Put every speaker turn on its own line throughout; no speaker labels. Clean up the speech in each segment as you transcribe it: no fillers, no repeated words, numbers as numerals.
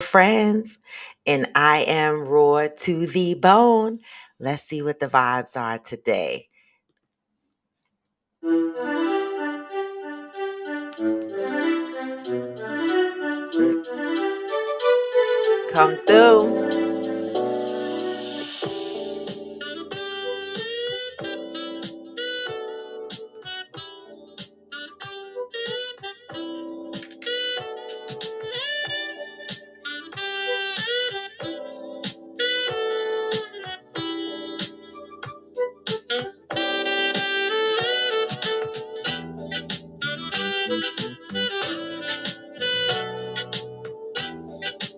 Friends, and I am raw to the bone. Let's see what the vibes are today. Come through.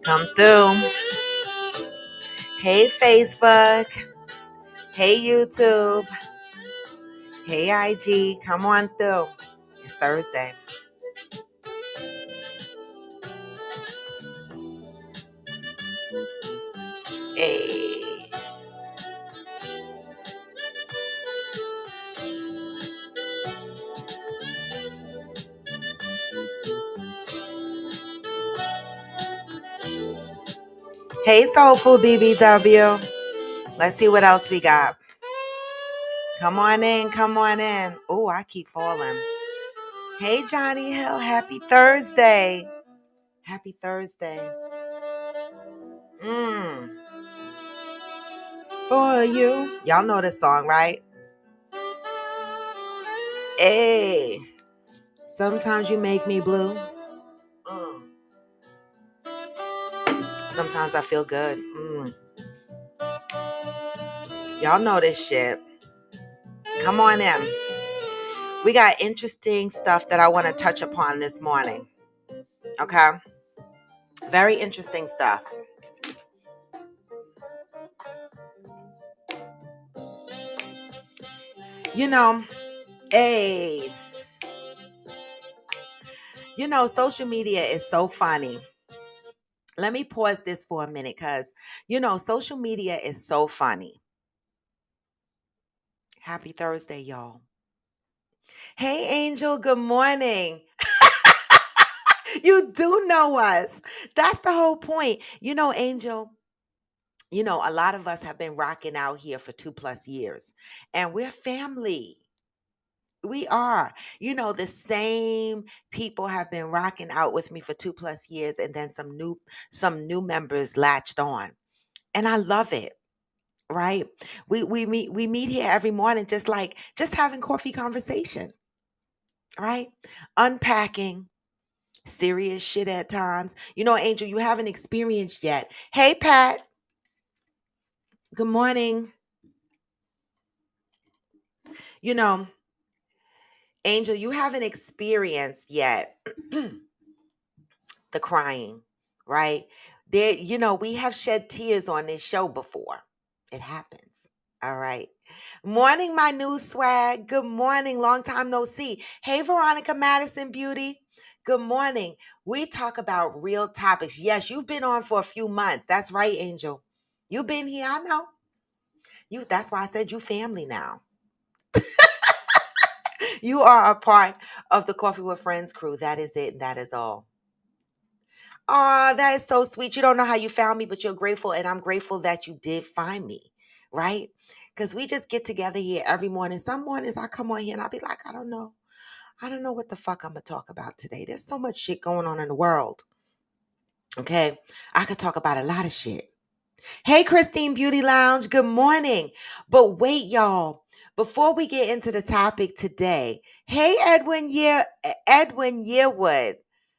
Come through. Hey, Facebook. Hey, YouTube. Hey, IG. Come on through. It's Thursday. Hey. Hey, Soulful BBW. Let's see what else we got. Come on in. Come on in. Oh, I keep falling. Hey, Johnny Hill. Happy Thursday. Happy Thursday. Mm. For you. Y'all know this song, right? Hey. Sometimes you make me blue. Mm. Sometimes I feel good. Y'all know this shit. Come on in. We got interesting stuff that I want to touch upon this morning. Okay? Very interesting stuff. You know, hey. Social media is so funny. Let me pause this for a minute because, social media is so funny. Happy Thursday, y'all. Hey, Angel, good morning. You do know us. That's the whole point. Angel, a lot of us have been rocking out here for 2+ years, and we're family. We are. The same people have been rocking out with me for 2+ years, and then some new members latched on. And I love it. Right? We meet here every morning just having coffee conversation, right? Unpacking serious shit at times. Angel, you haven't experienced yet. Hey, Pat. Good morning. You know, Angel, you haven't experienced yet the crying, right? We have shed tears on this show before. It happens. All right. Morning, my new swag. Good morning. Long time no see. Hey, Veronica Madison Beauty. Good morning. We talk about real topics. Yes, you've been on for a few months. That's right, Angel. You've been here. I know. That's why I said you family now. You are a part of the Coffee with Friends crew. That is it, and that is all. Oh, that is so sweet. You don't know how you found me, but you're grateful, and I'm grateful that you did find me, right? Because we just get together here every morning. Some mornings I come on here and I'll be like, I don't know. I don't know what the fuck I'm going to talk about today. There's so much shit going on in the world. Okay? I could talk about a lot of shit. Hey, Christine Beauty Lounge. Good morning. But wait, y'all. Before we get into the topic today, hey, Edwin Yearwood.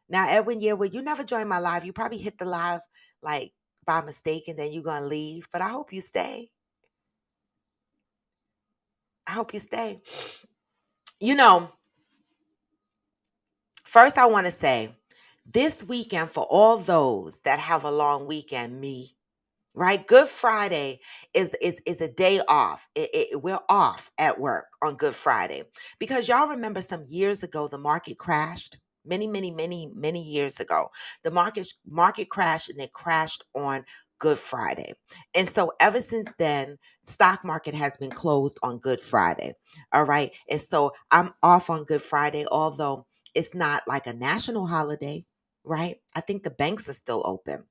Now, Edwin Yearwood, you never joined my live. You probably hit the live like by mistake and then you're going to leave. But I hope you stay. I hope you stay. You know, First I want to say this weekend for all those that have a long weekend, me, right? Good Friday is a day off. We're off at work on Good Friday because y'all remember some years ago the market crashed. Many, many, many, many years ago, the market crashed and it crashed on Good Friday. And so ever since then, stock market has been closed on Good Friday. All right. And so I'm off on Good Friday, although it's not like a national holiday, right? I think the banks are still open.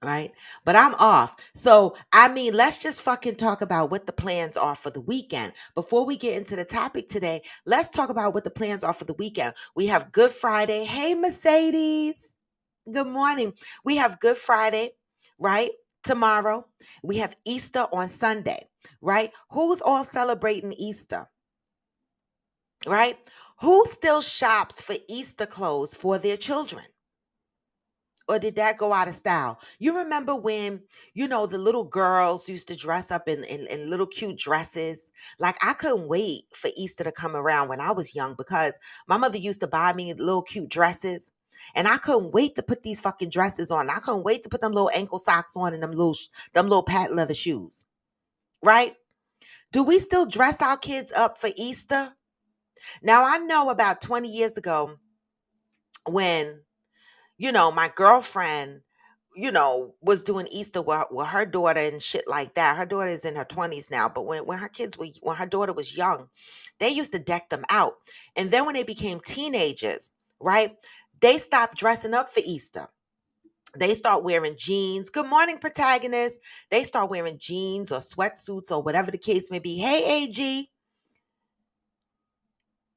right? But I'm off. So, I mean, let's just fucking talk about what the plans are for the weekend. Before we get into the topic today, let's talk about what the plans are for the weekend. We have Good Friday. Hey, Mercedes. Good morning. We have Good Friday, right? Tomorrow. We have Easter on Sunday, right? Who's all celebrating Easter, right? Who still shops for Easter clothes for their children? Or did that go out of style? You remember when, the little girls used to dress up in little cute dresses? Like, I couldn't wait for Easter to come around when I was young because my mother used to buy me little cute dresses. And I couldn't wait to put these fucking dresses on. I couldn't wait to put them little ankle socks on and them little patent leather shoes. Right? Do we still dress our kids up for Easter? Now, I know about 20 years ago when my girlfriend, was doing Easter with her daughter and shit like that. Her daughter is in her 20s now, but when her daughter was young, they used to deck them out. And then when they became teenagers, right, they stopped dressing up for Easter. They start wearing jeans. Good morning, protagonist. They start wearing jeans or sweatsuits or whatever the case may be. Hey, AG.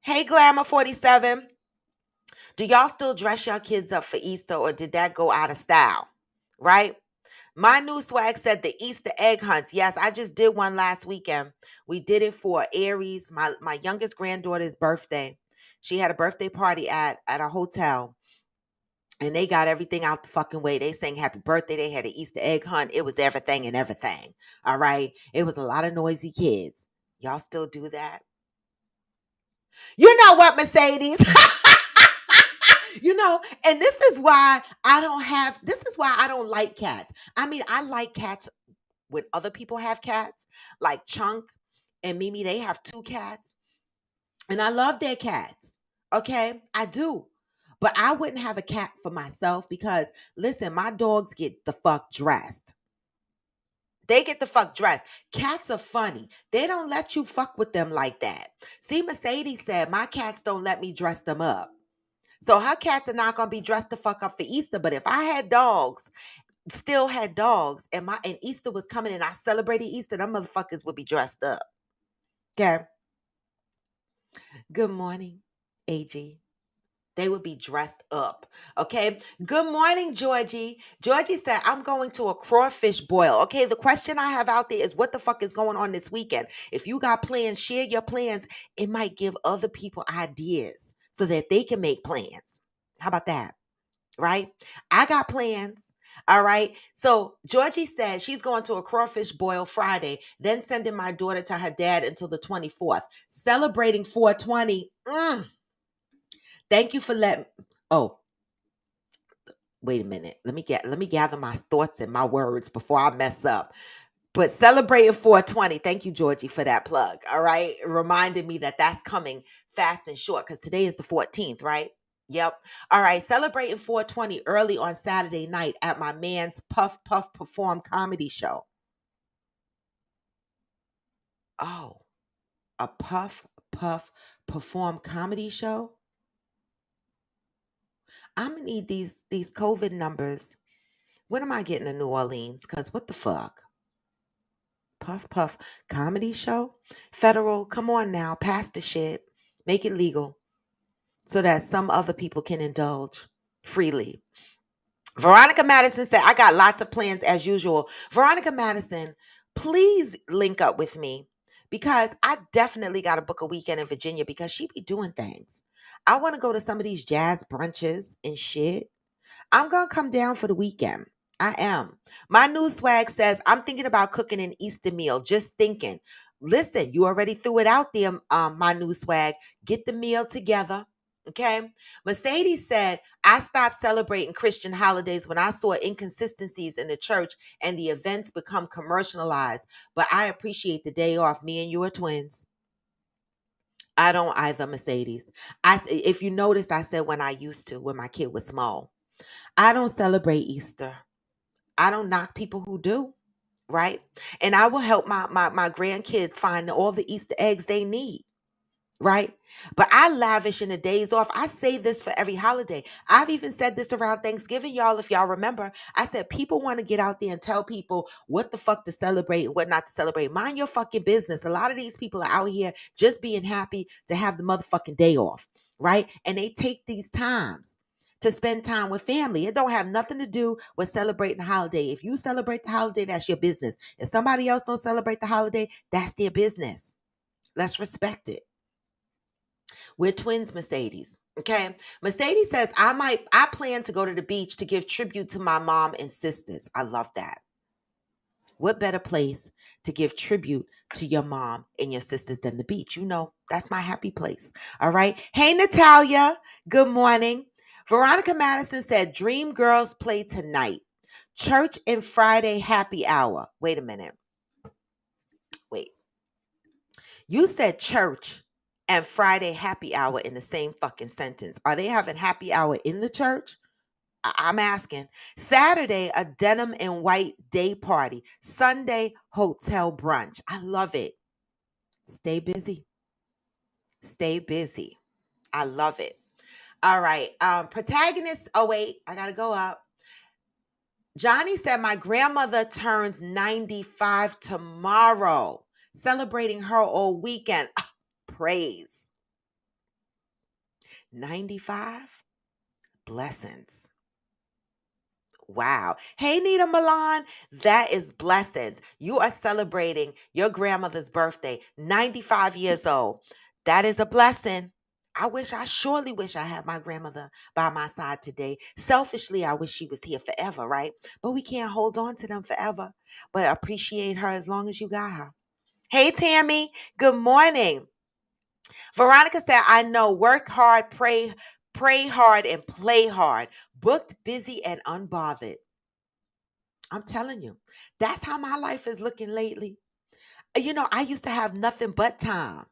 Hey, Glamour 47. Do y'all still dress your kids up for Easter or did that go out of style? Right? My new swag said the Easter egg hunts. Yes, I just did one last weekend. We did it for Aries, my youngest granddaughter's birthday. She had a birthday party at a hotel and they got everything out the fucking way. They sang happy birthday. They had an Easter egg hunt. It was everything and everything. All right. It was a lot of noisy kids. Y'all still do that? You know what, Mercedes? And this is why I don't like cats. I mean, I like cats when other people have cats, like Chunk and Mimi, they have two cats, and I love their cats. Okay, I do. But I wouldn't have a cat for myself because, listen, my dogs get the fuck dressed. They get the fuck dressed. Cats are funny. They don't let you fuck with them like that. See, Mercedes said, my cats don't let me dress them up. So her cats are not gonna be dressed the fuck up for Easter. But if I had dogs, still had dogs, and Easter was coming and I celebrated Easter, them motherfuckers would be dressed up. Okay. Good morning, AG. They would be dressed up. Okay. Good morning, Georgie. Georgie said, I'm going to a crawfish boil. Okay. The question I have out there is what the fuck is going on this weekend? If you got plans, share your plans. It might give other people ideas so that they can make plans. How about that? Right? I got plans. All right. So Georgie said she's going to a crawfish boil Friday, then sending my daughter to her dad until the 24th, celebrating 420. Thank you for letting. Oh, wait a minute. Let me gather my thoughts and my words before I mess up. But celebrating 420. Thank you, Georgie, for that plug. All right. Reminding me that that's coming fast and short because today is the 14th, right? Yep. All right. Celebrating 420 early on Saturday night at my man's Puff Puff Perform comedy show. Oh, a Puff Puff Perform comedy show? I'm gonna need these COVID numbers. When am I getting to New Orleans? Cause what the fuck? Puff Puff comedy show? Federal, come on now, pass the shit. Make it legal so that some other people can indulge freely. Veronica Madison said, I got lots of plans as usual. Veronica Madison, please link up with me because I definitely got to book a weekend in Virginia because she be doing things. I want to go to some of these jazz brunches and shit. I'm going to come down for the weekend. I am. My new swag says, I'm thinking about cooking an Easter meal. Just thinking. Listen, you already threw it out there, my new swag. Get the meal together. Okay. Mercedes said, I stopped celebrating Christian holidays when I saw inconsistencies in the church and the events become commercialized. But I appreciate the day off. Me and you are twins. I don't either, Mercedes. If you noticed, I said when I used to, when my kid was small. I don't celebrate Easter. I don't knock people who do, right? And I will help my grandkids find all the Easter eggs they need. right? But I lavish in the days off. I say this for every holiday. I've even said this around Thanksgiving, y'all, if y'all remember. I said people want to get out there and tell people what the fuck to celebrate and what not to celebrate. Mind your fucking business. A lot of these people are out here just being happy to have the motherfucking day off, right? And they take these times to spend time with family. It don't have nothing to do with celebrating the holiday. If you celebrate the holiday, that's your business. If somebody else don't celebrate the holiday, that's their business. Let's respect it. We're twins, Mercedes. Okay. Mercedes says, I plan to go to the beach to give tribute to my mom and sisters. I love that. What better place to give tribute to your mom and your sisters than the beach? You know, that's my happy place. All right. Hey, Natalia. Good morning. Veronica Madison said, Dream Girls play tonight. Church and Friday happy hour. Wait a minute. Wait. You said church and Friday happy hour in the same fucking sentence. Are they having happy hour in the church? I'm asking. Saturday, a denim and white day party. Sunday, hotel brunch. I love it. Stay busy. Stay busy. I love it. All right. Protagonist. Oh, wait. I got to go up. Johnny said, my grandmother turns 95 tomorrow, celebrating her all weekend. Praise. 95? Blessings. Wow. Hey, Nita Milan, that is blessings. You are celebrating your grandmother's birthday, 95 years old. That is a blessing. I surely wish I had my grandmother by my side today. Selfishly, I wish she was here forever, right? But we can't hold on to them forever. But appreciate her as long as you got her. Hey, Tammy, good morning. Veronica said, I know, work hard, pray hard, and play hard. Booked, busy, and unbothered. I'm telling you, that's how my life is looking lately. You know, I used to have nothing but time.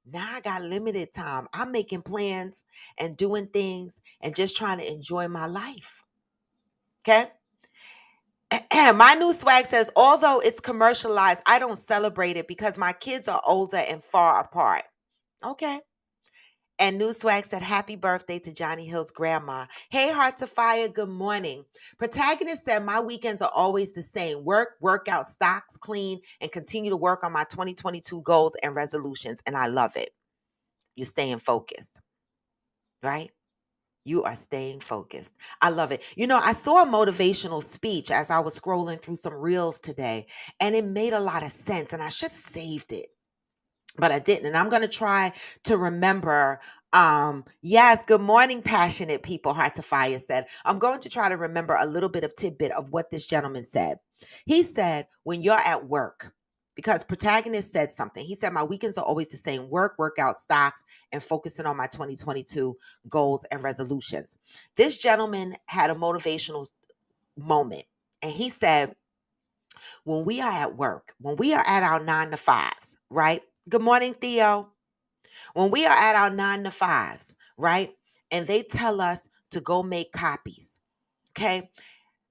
Now I got limited time. I'm making plans and doing things and just trying to enjoy my life. Okay? My new swag says, although it's commercialized, I don't celebrate it because my kids are older and far apart. Okay. And New Swag said, happy birthday to Johnny Hill's grandma. Hey, Hearts of Fire, good morning. Protagonist said, my weekends are always the same. Work, workout, stocks, clean, and continue to work on my 2022 goals and resolutions. And I love it. You're staying focused, right? You are staying focused. I love it. You know, I saw a motivational speech as I was scrolling through some reels today, and it made a lot of sense, and I should have saved it, but I didn't. And I'm going to try to remember. Yes, good morning, passionate people, Hearts of Fire said. I'm going to try to remember a little bit of tidbit of what this gentleman said. He said, when you're at work, because protagonist said something. He said, my weekends are always the same: work, workout, stocks, and focusing on my 2022 goals and resolutions. This gentleman had a motivational moment. And he said, when we are at work, when we are at our 9 to 5s, right? Good morning, Theo. When we are at our 9 to 5s, right? And they tell us to go make copies, okay?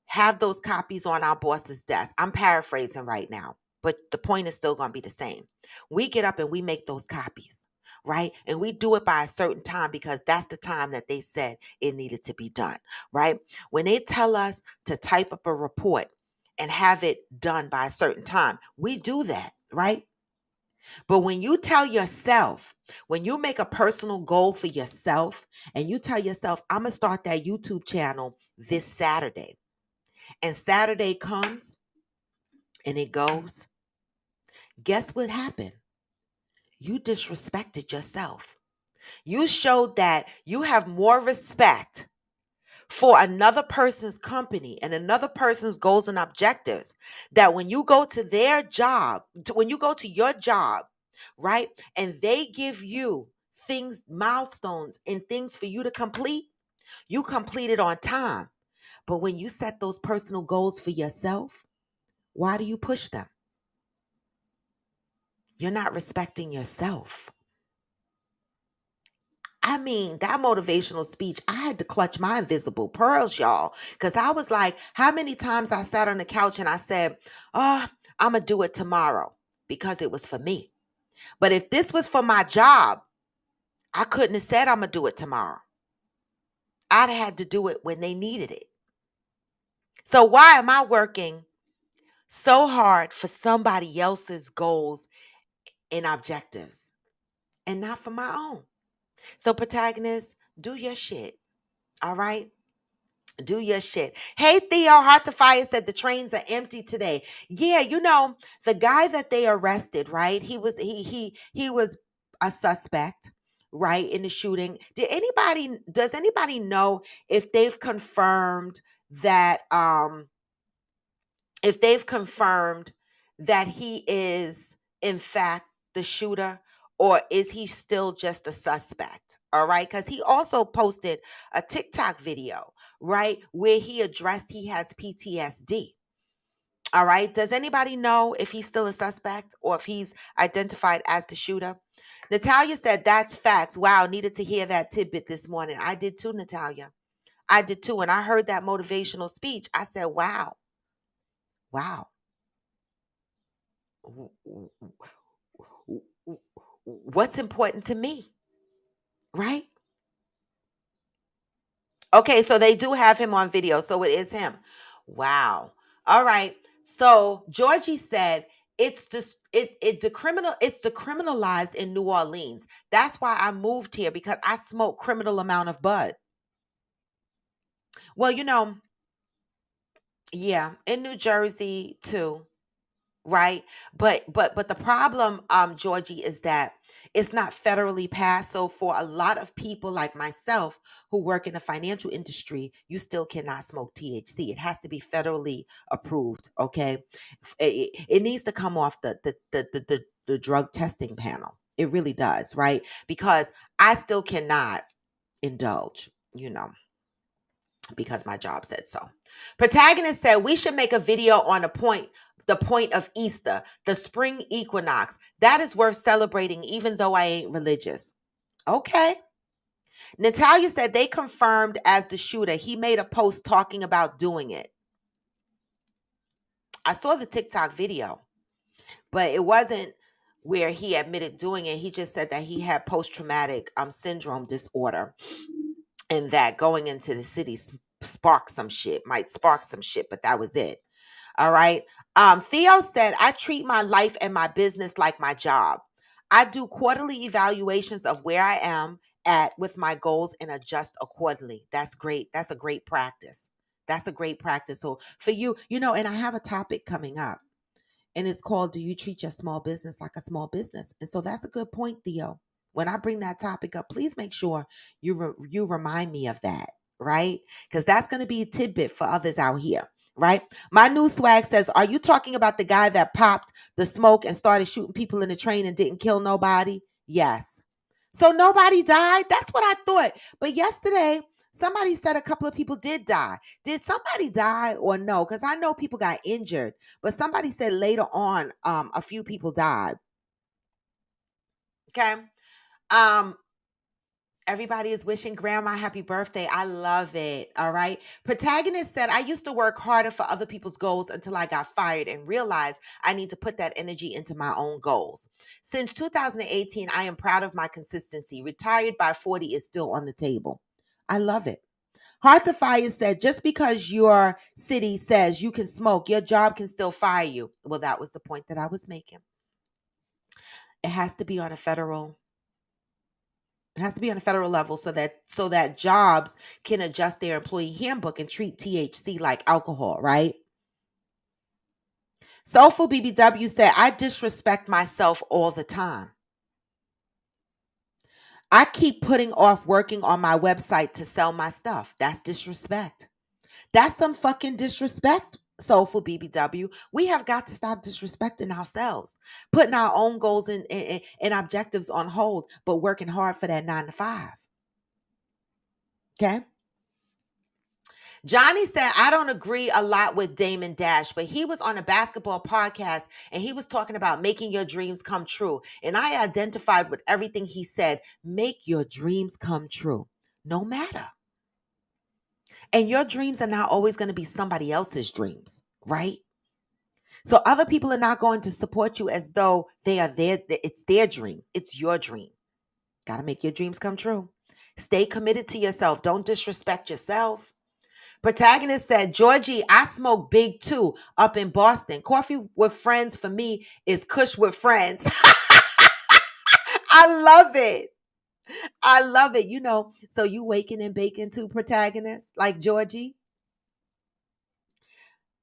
Have those copies on our boss's desk. I'm paraphrasing right now, but the point is still going to be the same. We get up and we make those copies, right? And we do it by a certain time because that's the time that they said it needed to be done, right? When they tell us to type up a report and have it done by a certain time, we do that, right? But when you tell yourself, when you make a personal goal for yourself and you tell yourself, I'm going to start that YouTube channel this Saturday, and Saturday comes and it goes, guess what happened? You disrespected yourself. You showed that you have more respect for another person's company and another person's goals and objectives, that when you go to their job, when you go to your job, right, and they give you things, milestones, and things for you to complete, you complete it on time. But when you set those personal goals for yourself, why do you push them? You're not respecting yourself. I mean, that motivational speech, I had to clutch my invisible pearls, y'all, because I was like, how many times I sat on the couch and I said, oh, I'm going to do it tomorrow because it was for me. But if this was for my job, I couldn't have said I'm going to do it tomorrow. I'd have had to do it when they needed it. So why am I working so hard for somebody else's goals and objectives and not for my own? So protagonist, do your shit. All right? Do your shit. Hey, Theo, Heart to Fire said the trains are empty today. Yeah, the guy that they arrested, right? He was a suspect, right, in the shooting. Does anybody know if they've confirmed that he is in fact the shooter, or is he still just a suspect? All right, because he also posted a TikTok video, right, where he has PTSD. All right, does anybody know if he's still a suspect or if he's identified as the shooter? Natalia said that's facts. Wow, needed to hear that tidbit this morning. I did too, Natalia. I did too. And I heard that motivational speech. I said, wow, wow. What's important to me, right? Okay, so they do have him on video, so it is him. Wow. All right. So Georgie said it's decriminalized in New Orleans. That's why I moved here, because I smoke criminal amount of bud. Well, yeah, in New Jersey too. Right, but the problem, Georgie, is that it's not federally passed. So for a lot of people like myself who work in the financial industry, you still cannot smoke THC. It has to be federally approved. Okay, it needs to come off the drug testing panel. It really does, right? Because I still cannot indulge, because my job said so. Protagonist said we should make a video on the point of Easter, the spring equinox. That is worth celebrating, even though I ain't religious. Okay. Natalia said they confirmed as the shooter. He made a post talking about doing it. I saw the TikTok video, but it wasn't where he admitted doing it. He just said that he had post-traumatic syndrome disorder, and that going into the city might spark some shit, but that was it. All right. Theo said, I treat my life and my business like my job. I do quarterly evaluations of where I am at with my goals and adjust accordingly. That's great. That's a great practice. That's a great practice. So for you, and I have a topic coming up, and it's called, do you treat your small business like a small business? And so that's a good point, Theo. When I bring that topic up, please make sure you remind me of that, right? Because that's going to be a tidbit for others out here, right? My new swag says, are you talking about the guy that popped the smoke and started shooting people in the train and didn't kill nobody? Yes. So nobody died? That's what I thought. But yesterday, somebody said a couple of people did die. Did somebody die or no? Because I know people got injured, but somebody said later on, a few people died. Okay. Um, Everybody is wishing grandma happy birthday. I love it. All right. Protagonist said, I used to work harder for other people's goals until I got fired and realized I need to put that energy into my own goals. Since 2018, I am proud of my consistency. Retired by 40 is still on the table. I love it. Heart to Fire said, just because your city says you can smoke, your job can still fire you. Well, that was the point that I was making. It has to be on a federal level so that jobs can adjust their employee handbook and treat THC like alcohol, right? Soulful BBW said, I disrespect myself all the time. I keep putting off working on my website to sell my stuff. That's disrespect. That's some fucking disrespect, Soulful BBW. We have got to stop disrespecting ourselves, putting our own goals and objectives on hold, but working hard for that 9 to 5. Okay? Johnny said, I don't agree a lot with Damon Dash, but he was on a basketball podcast and he was talking about making your dreams come true. And I identified with everything he said. Make your dreams come true, no matter. And your dreams are not always going to be somebody else's dreams, right? So other people are not going to support you as though it's their dream. It's your dream. Got to make your dreams come true. Stay committed to yourself. Don't disrespect yourself. Protagonist said, Georgie, I smoke big too up in Boston. Coffee with friends for me is Kush with friends. I love it. I love it. So you waking and baking too, protagonist, like Georgie?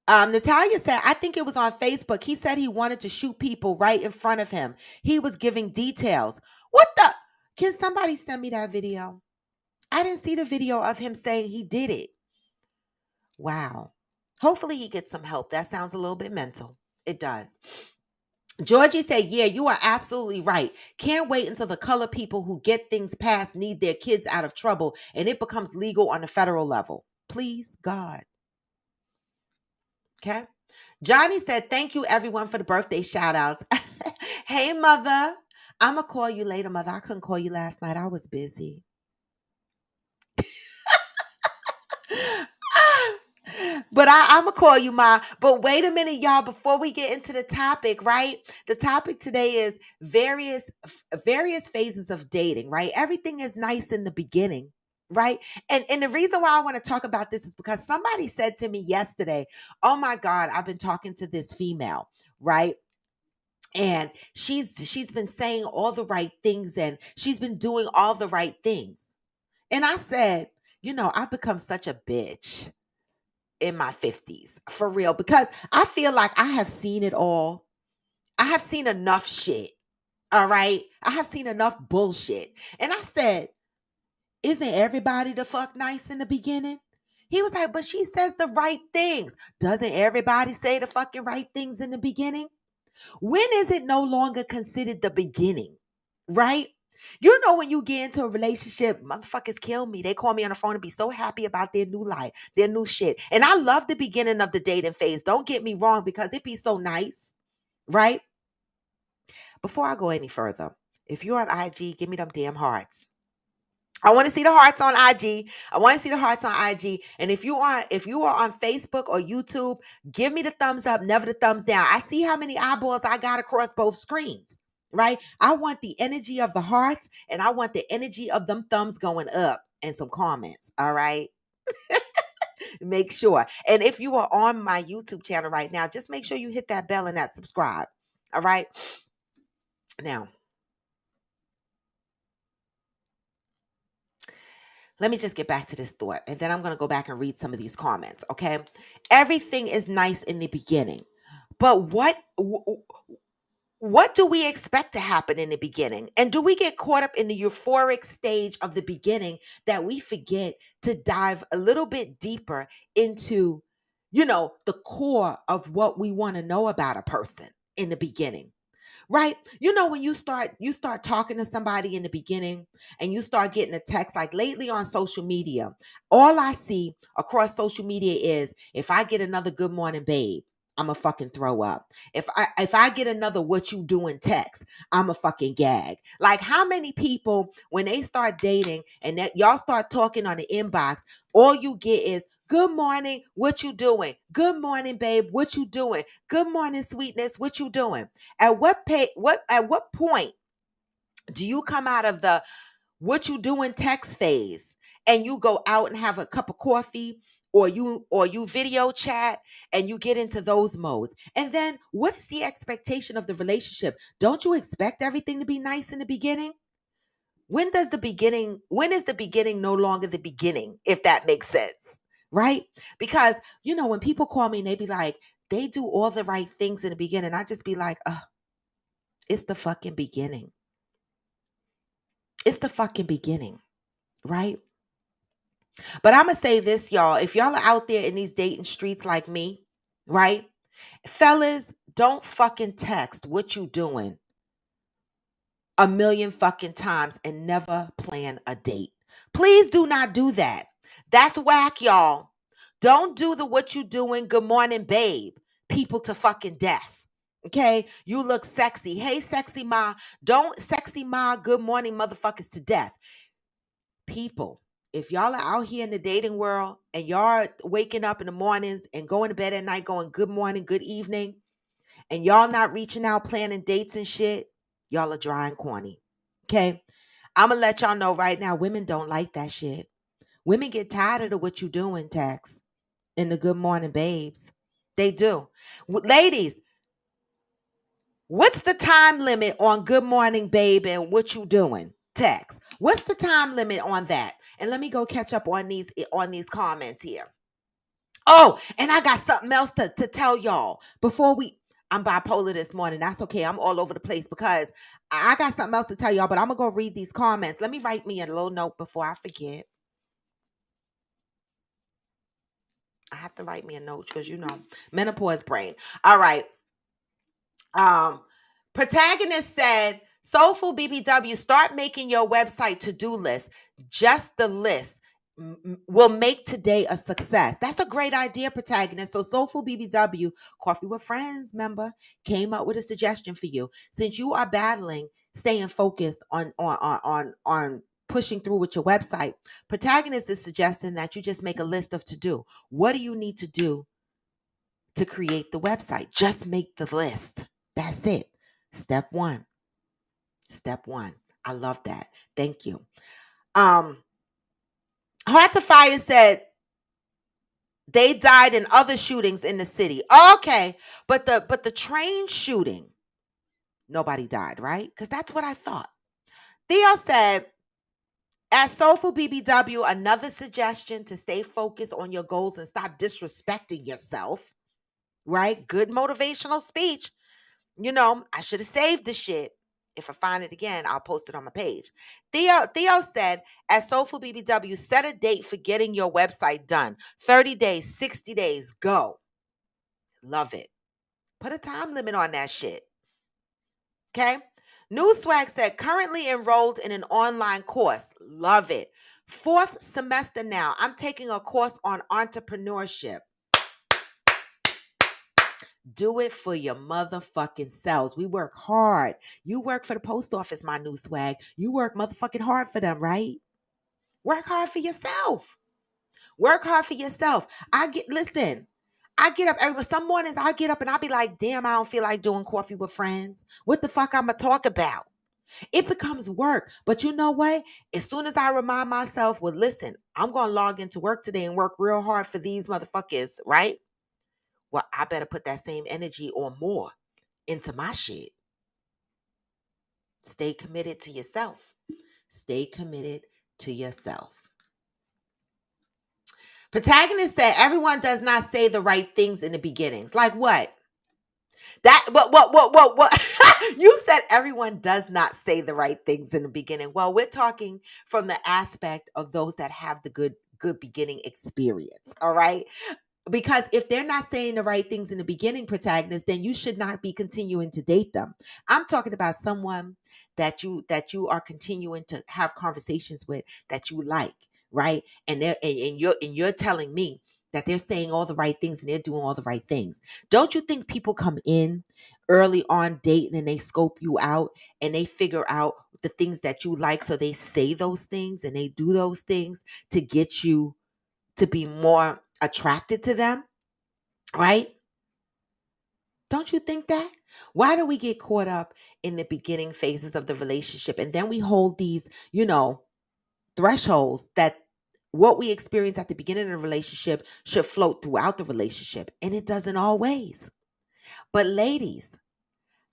Natalia said, I think it was on Facebook. He said he wanted to shoot people right in front of him. He was giving details. What the? Can somebody send me that video? I didn't see the video of him saying he did it. Wow. Hopefully he gets some help. That sounds a little bit mental. It does. Georgie said, yeah, you are absolutely right. Can't wait until the color people who get things passed need their kids out of trouble and it becomes legal on the federal level. Please, God. Okay. Johnny said, thank you everyone for the birthday shout outs. Hey, mother. I'm going to call you later, mother. I couldn't call you last night. I was busy. But I'm going to call you, Ma. But wait a minute, y'all, before we get into the topic, right? The topic today is various phases of dating, right? Everything is nice in the beginning, right? And the reason why I want to talk about this is because somebody said to me yesterday, oh my God, I've been talking to this female, right? And she's been saying all the right things and she's been doing all the right things. And I said, I've become such a bitch in my 50s, for real, because I feel like I have seen it all. I have seen enough shit. All right. I have seen enough bullshit. And I said, isn't everybody the fuck nice in the beginning? He was like, but she says the right things. Doesn't everybody say the fucking right things in the beginning? When is it no longer considered the beginning? Right? When you get into a relationship, motherfuckers kill me. They call me on the phone and be so happy about their new life, their new shit. And I love the beginning of the dating phase. Don't get me wrong, because it be so nice, right? Before I go any further, if you're on IG, give me them damn hearts. I want to see the hearts on IG. I want to see the hearts on IG. And if you are on Facebook or YouTube, give me the thumbs up, never the thumbs down. I see how many eyeballs I got across both screens, right? I want the energy of the hearts and I want the energy of them thumbs going up and some comments, all right? Make sure. And if you are on my YouTube channel right now, just make sure you hit that bell and that subscribe, all right? Now, let me just get back to this thought, and then I'm going to go back and read some of these comments, okay? Everything is nice in the beginning. But what do we expect to happen in the beginning? And do we get caught up in the euphoric stage of the beginning that we forget to dive a little bit deeper into, the core of what we want to know about a person in the beginning? Right? When you start talking to somebody in the beginning and you start getting a text, like lately on social media, all I see across social media is, if I get another good morning babe, I'm a fucking throw up. If I get another what you doing text, I'm a fucking gag. Like, how many people, when they start dating and that y'all start talking on the inbox, all you get is, good morning, what you doing? Good morning, babe, what you doing? Good morning, sweetness, what you doing? At what point do you come out of the what you doing text phase and you go out and have a cup of coffee, or you video chat and you get into those modes? And then what is the expectation of the relationship? Don't you expect everything to be nice in the beginning? When is the beginning no longer the beginning, if that makes sense? Right? Because, when people call me and they be like, they do all the right things in the beginning, I just be like, it's the fucking beginning. It's the fucking beginning, right? But I'm going to say this, y'all. If y'all are out there in these dating streets like me, right? Fellas, don't fucking text what you doing a million fucking times and never plan a date. Please do not do that. That's whack, y'all. Don't do the what you doing, good morning, babe, people to fucking death. Okay? You look sexy. Hey, sexy ma. Don't sexy ma, good morning, motherfuckers to death. People, if y'all are out here in the dating world and y'all are waking up in the mornings and going to bed at night going good morning, good evening, and y'all not reaching out planning dates and shit, y'all are dry and corny. Okay? I'm going to let y'all know right now, women don't like that shit. Women get tired of what you doing, Tex, in the Good Morning Babes. They do. Ladies, what's the time limit on Good Morning Babe and what you doing? Text. What's the time limit on that? And let me go catch up on these comments here. Oh, and I got something else to tell y'all before I'm bipolar this morning. That's okay. I'm all over the place because I got something else to tell y'all, but I'm going to go read these comments. Let me write me a little note before I forget. I have to write me a note because, menopause brain. All right. Um, Protagonist said, Soulful BBW, start making your website to-do list. Just the list will make today a success. That's a great idea, Protagonist. So Soulful BBW, Coffee with Friends member, came up with a suggestion for you. Since you are battling, staying focused on pushing through with your website, Protagonist is suggesting that you just make a list of to-do. What do you need to do to create the website? Just make the list. That's it. Step one. Step one. I love that. Thank you. Hearts of Fire said they died in other shootings in the city. Okay, but the train shooting, nobody died, right? Because that's what I thought. Theo said, as Soulful BBW, another suggestion to stay focused on your goals and stop disrespecting yourself, right? Good motivational speech. I should have saved the shit. If I find it again, I'll post it on my page. Theo said, as Soulful BBW, set a date for getting your website done. 30 days, 60 days, go. Love it. Put a time limit on that shit. Okay? New Swag said, currently enrolled in an online course. Love it. 4th semester now. I'm taking a course on entrepreneurship. Do it for your motherfucking selves. We work hard. You work for the post office, my New Swag. You work motherfucking hard for them, right? Work hard for yourself. Work hard for yourself. I get up some mornings I get up and I be like, damn, I don't feel like doing Coffee with Friends. What the fuck I'ma talk about? It becomes work. But you know what? As soon as I remind myself, well, listen, I'm gonna log into work today and work real hard for these motherfuckers, right? Well, I better put that same energy or more into my shit. Stay committed to yourself. Stay committed to yourself. Protagonist said everyone does not say the right things in the beginnings. Like what? What? You said everyone does not say the right things in the beginning. Well, we're talking from the aspect of those that have the good beginning experience. All right. Because if they're not saying the right things in the beginning, Protagonist, then you should not be continuing to date them. I'm talking about someone that you are continuing to have conversations with, that you like, right? And you're telling me that they're saying all the right things and they're doing all the right things. Don't you think people come in early on dating and they scope you out and they figure out the things that you like, so they say those things and they do those things to get you to be more attracted to them, right? Don't you think that? Why do we get caught up in the beginning phases of the relationship and then we hold these, thresholds that what we experience at the beginning of the relationship should float throughout the relationship, and it doesn't always. But ladies,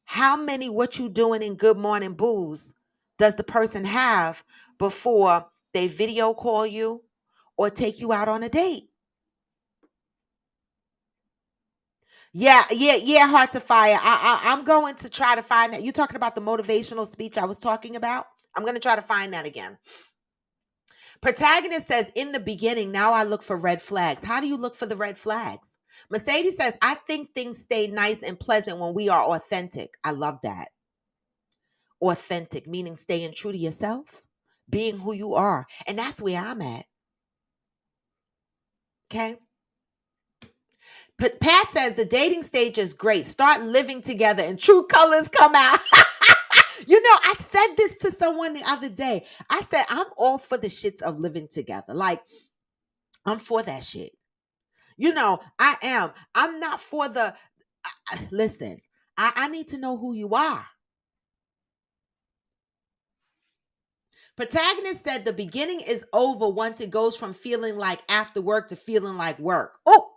how many what you doing in Good Morning Booze does the person have before they video call you or take you out on a date? Yeah, Hearts of Fire. I'm going to try to find that. You talking about the motivational speech I was talking about? I'm going to try to find that again. Protagonist says, in the beginning, now I look for red flags. How do you look for the red flags? Mercedes says, I think things stay nice and pleasant when we are authentic. I love that. Authentic, meaning staying true to yourself, being who you are. And that's where I'm at. Okay? Pat says the dating stage is great. Start living together and true colors come out. I said this to someone the other day. I said, I'm all for the shits of living together. Like, I'm for that shit. I am. I'm not for listen, I need to know who you are. Protagonist said the beginning is over once it goes from feeling like after work to feeling like work. Oh,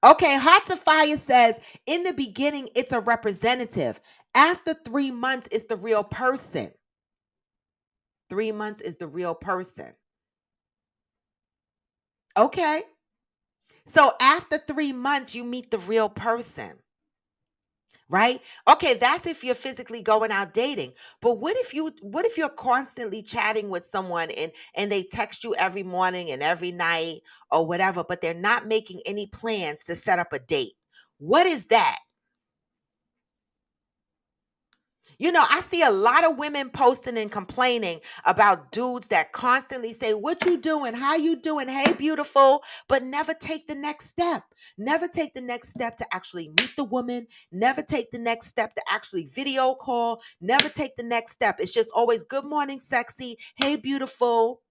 okay. Hearts of Fire says in the beginning, it's a representative. After 3 months, it's the real person. 3 months is the real person. Okay. So after 3 months, you meet the real person. Right? Okay, that's if you're physically going out dating. But what if you're constantly chatting with someone and they text you every morning and every night or whatever, but they're not making any plans to set up a date? What is that? I see a lot of women posting and complaining about dudes that constantly say, "What you doing? How you doing? Hey, beautiful," but never take the next step. Never take the next step to actually meet the woman. Never take the next step to actually video call. Never take the next step. It's just always "Good morning, sexy. Hey, beautiful."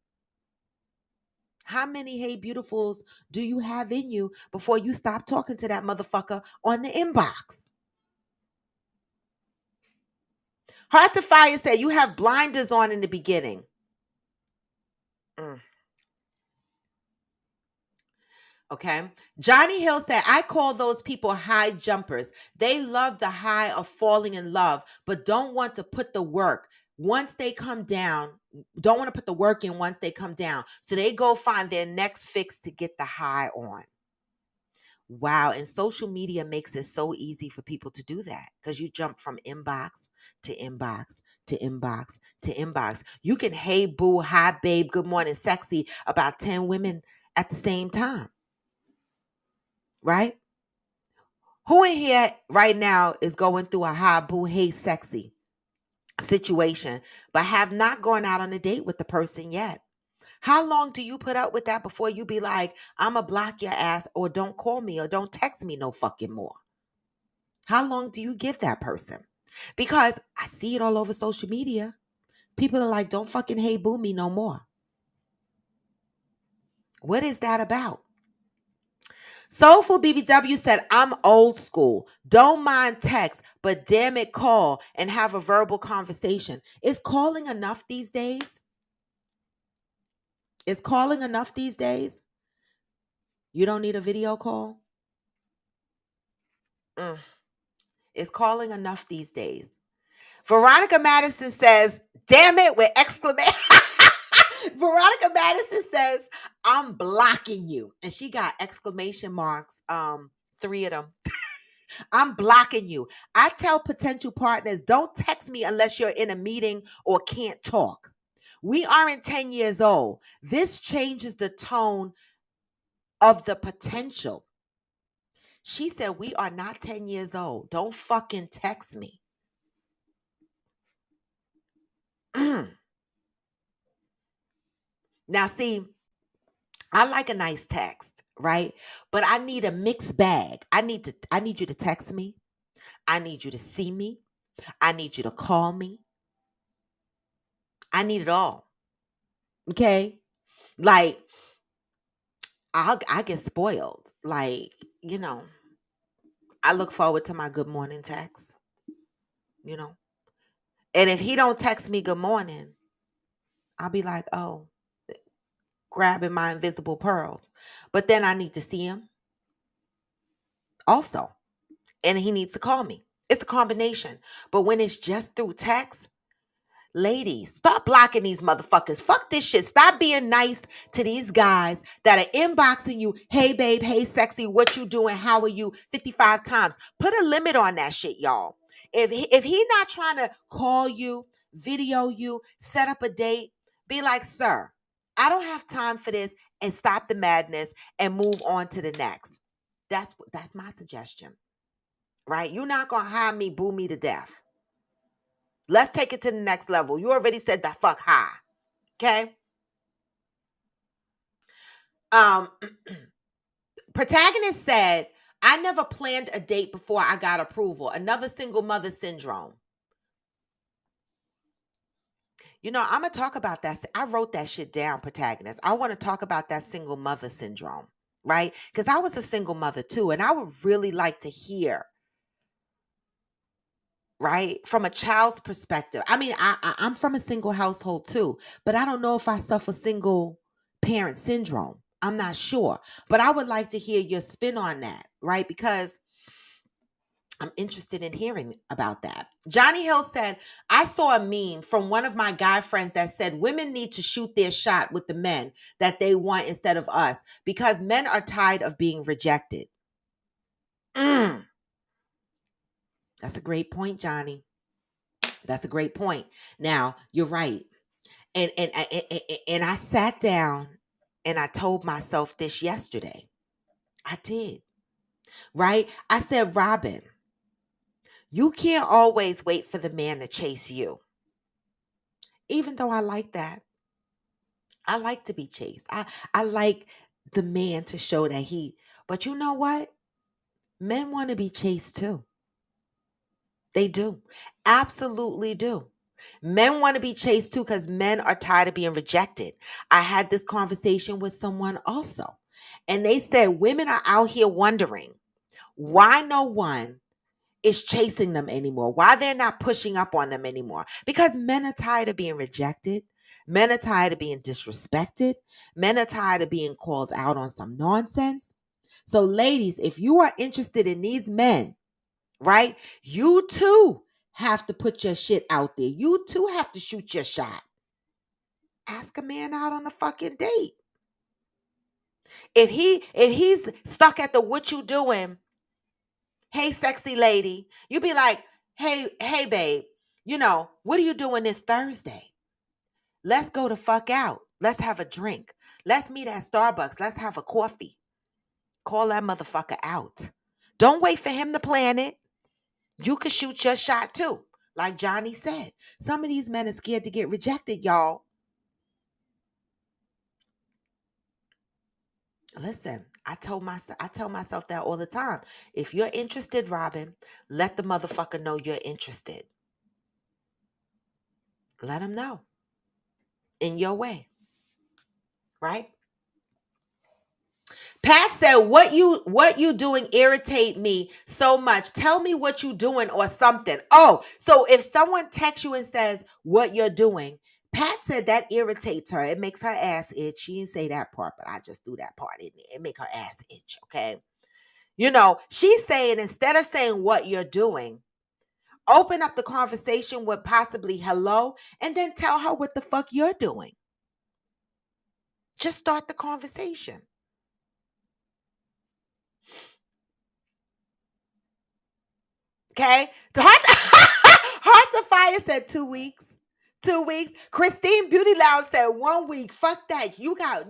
How many "Hey, beautifuls" do you have in you before you stop talking to that motherfucker on the inbox? Hearts of Fire said you have blinders on in the beginning. Mm. Okay. Johnny Hill said, I call those people high jumpers. They love the high of falling in love, but don't want to put the work. Once they come down, don't want to put the work in once they come down. So they go find their next fix to get the high on. Wow. And social media makes it so easy for people to do that because you jump from inbox to inbox to inbox to inbox. You can, "Hey, boo, hi, babe, good morning, sexy," about 10 women at the same time, right? Who in here right now is going through a "hi, boo, hey, sexy" situation, but have not gone out on a date with the person yet? How long do you put up with that before you be like, "I'ma block your ass," or "Don't call me," or "Don't text me no fucking more"? How long do you give that person? Because I see it all over social media. People are like, "Don't fucking "hey boo" me no more." What is that about? Soulful BBW said, "I'm old school. Don't mind text, but damn it, call and have a verbal conversation." Is calling enough these days? Is calling enough these days? You don't need a video call? Mm. Is calling enough these days? Veronica Madison says, "Damn it," with exclamation. Veronica Madison says, "I'm blocking you." And she got exclamation marks, three of them. "I'm blocking you. I tell potential partners, don't text me unless you're in a meeting or can't talk. We aren't 10 years old. This changes the tone of the potential." She said, "We are not 10 years old. Don't fucking text me." Now, see, I like a nice text, right? But I need a mixed bag. I need you to text me. I need you to see me. I need you to call me. I need it all. Okay? Like I get spoiled. Like, you know, I look forward to my good morning text, you know. And if he don't text me good morning, I'll be like, "Oh, grabbing my invisible pearls." But then I need to see him also. And he needs to call me. It's a combination. But when it's just through text, ladies, stop blocking these motherfuckers. Fuck this shit. Stop being nice to these guys that are inboxing you. "Hey, babe. Hey, sexy. What you doing? How are you?" 55 times. Put a limit on that shit, y'all. If he not trying to call you, video you, set up a date, be like, "Sir, I don't have time for this," and stop the madness and move on to the next. That's my suggestion, right? You're not gonna have me boo me to death. Let's take it to the next level. You already said that fuck high. Okay. Um, Protagonist said, "I never planned a date before I got approval. Another single mother syndrome." I'm gonna talk about that. I wrote that shit down, Protagonist. I want to talk about that single mother syndrome, right? Because I was a single mother too, and I would really like to hear right? From a child's perspective. I mean, I'm from a single household too, but I don't know if I suffer single parent syndrome. I'm not sure, but I would like to hear your spin on that, right? Because I'm interested in hearing about that. Johnny Hill said, I saw a meme from one of my guy friends that said women need to shoot their shot with the men that they want instead of us because men are tired of being rejected. Mm, that's a great point, Johnny. That's a great point. Now, you're right. And I sat down and I told myself this yesterday. I did, right? I said, Robin, you can't always wait for the man to chase you. Even though I like that. I like to be chased. I like the man to show that but you know what? Men want to be chased too. They do. Absolutely do. Men want to be chased too because men are tired of being rejected. I had this conversation with someone also, and they said women are out here wondering why no one is chasing them anymore, why they're not pushing up on them anymore. Because men are tired of being rejected. Men are tired of being disrespected. Men are tired of being called out on some nonsense. So, ladies, if you are interested in these men, right? You too have to put your shit out there. You too have to shoot your shot. Ask a man out on a fucking date. If he's stuck at the what you doing, hey sexy lady, you be like, hey babe, what are you doing this Thursday? Let's go the fuck out. Let's have a drink. Let's meet at Starbucks. Let's have a coffee. Call that motherfucker out. Don't wait for him to plan it. You could shoot your shot too. Like Johnny said, some of these men are scared to get rejected, y'all. Listen, I tell myself that all the time. If you're interested, Robin, let the motherfucker know you're interested. Let him know in your way, right? Pat said, "What you doing irritate me so much. Tell me what you doing or something." Oh, so if someone texts you and says what you're doing, Pat said that irritates her. It makes her ass itch. She didn't say that part, but I just threw that part in there. It make her ass itch. Okay, she's saying instead of saying what you're doing, open up the conversation with possibly hello, and then tell her what the fuck you're doing. Just start the conversation. Okay. The Hearts of Fire said 2 weeks. 2 weeks. Christine Beauty Lounge said 1 week. Fuck that. You got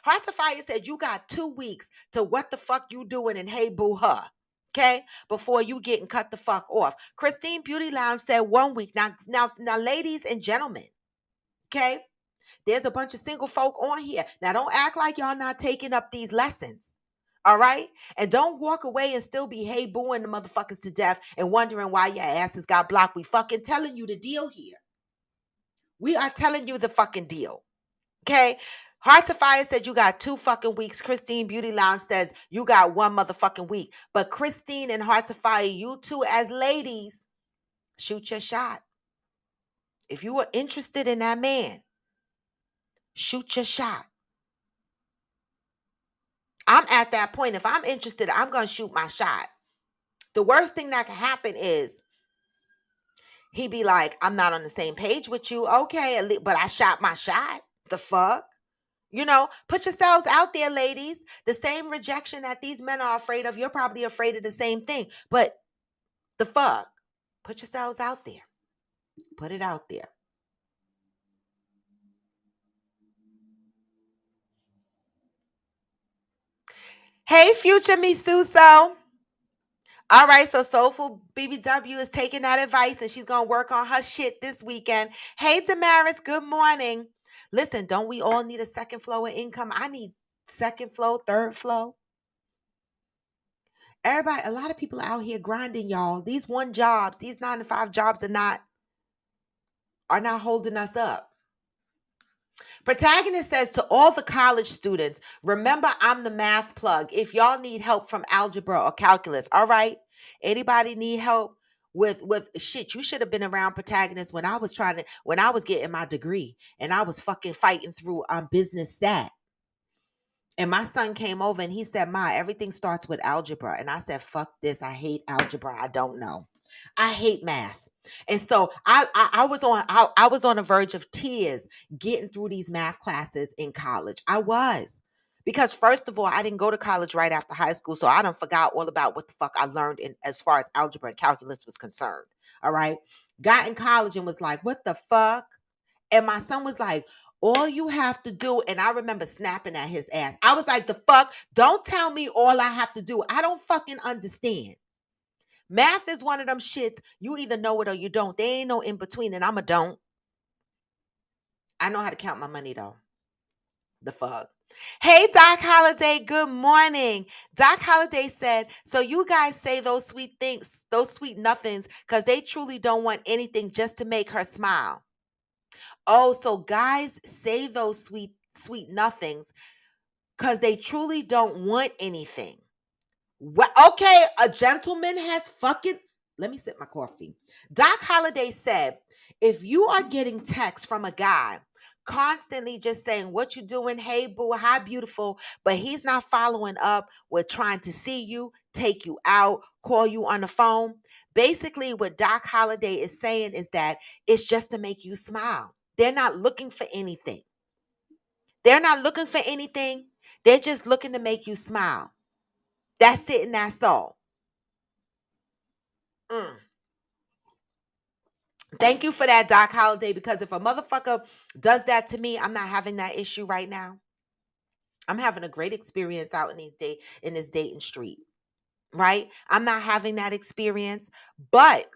Hearts of Fire said you got 2 weeks to what the fuck you doing and hey boo her. Okay? Before you getting cut the fuck off. Christine Beauty Lounge said 1 week. Now, ladies and gentlemen, okay? There's a bunch of single folk on here. Now, don't act like y'all not taking up these lessons. All right? And don't walk away and still be hey booing the motherfuckers to death and wondering why your asses got blocked. We fucking telling you the deal here. We are telling you the fucking deal. Okay? Hearts of Fire said you got 2 fucking weeks. Christine Beauty Lounge says you got 1 motherfucking week. But Christine and Hearts of Fire, you two as ladies, shoot your shot. If you are interested in that man, shoot your shot. I'm at that point. If I'm interested, I'm going to shoot my shot. The worst thing that can happen is he be like, I'm not on the same page with you. Okay, but I shot my shot. The fuck? Put yourselves out there, ladies. The same rejection that these men are afraid of, you're probably afraid of the same thing. But the fuck? Put yourselves out there. Put it out there. Hey, future Misuso. All right, so Soulful BBW is taking that advice and she's going to work on her shit this weekend. Hey, Damaris, good morning. Listen, don't we all need a second flow of income? I need second flow, third flow. Everybody, a lot of people out here grinding, y'all. These 9-to-5 jobs are not holding us up. Protagonist says to all the college students, remember I'm the math plug. If y'all need help from algebra or calculus, all right? Anybody need help with shit. You should have been around Protagonist when I was getting my degree and I was fucking fighting through business stat. And my son came over and he said, "Ma, everything starts with algebra." And I said, "Fuck this. I hate algebra. I don't know. I hate math." And so I was on the verge of tears getting through these math classes in college. I was. Because first of all, I didn't go to college right after high school, so I done forgot all about what the fuck I learned in as far as algebra and calculus was concerned. All right. Got in college and was like, "What the fuck?" And my son was like, "All you have to do," and I remember snapping at his ass. I was like, "The fuck? Don't tell me all I have to do. I don't fucking understand." Math is one of them shits. You either know it or you don't. There ain't no in between, and I'm a don't. I know how to count my money though. The fuck. Hey, Doc Holiday, good morning. Doc Holiday said, "So you guys say those sweet things, those sweet nothings, because they truly don't want anything just to make her smile." Oh, so guys say those sweet nothings because they truly don't want anything. Well, okay, a gentleman has fucking. Let me sip my coffee. Doc Holliday said, "If you are getting texts from a guy constantly just saying, 'What you doing? Hey, boo, hi, beautiful,' but he's not following up with trying to see you, take you out, call you on the phone." Basically, what Doc Holliday is saying is that it's just to make you smile. They're not looking for anything. They're not looking for anything. They're just looking to make you smile. That's it and that's all. Mm. Thank you for that, Doc Holiday, because if a motherfucker does that to me, I'm not having that issue right now. I'm having a great experience out in this dating street, right? I'm not having that experience. But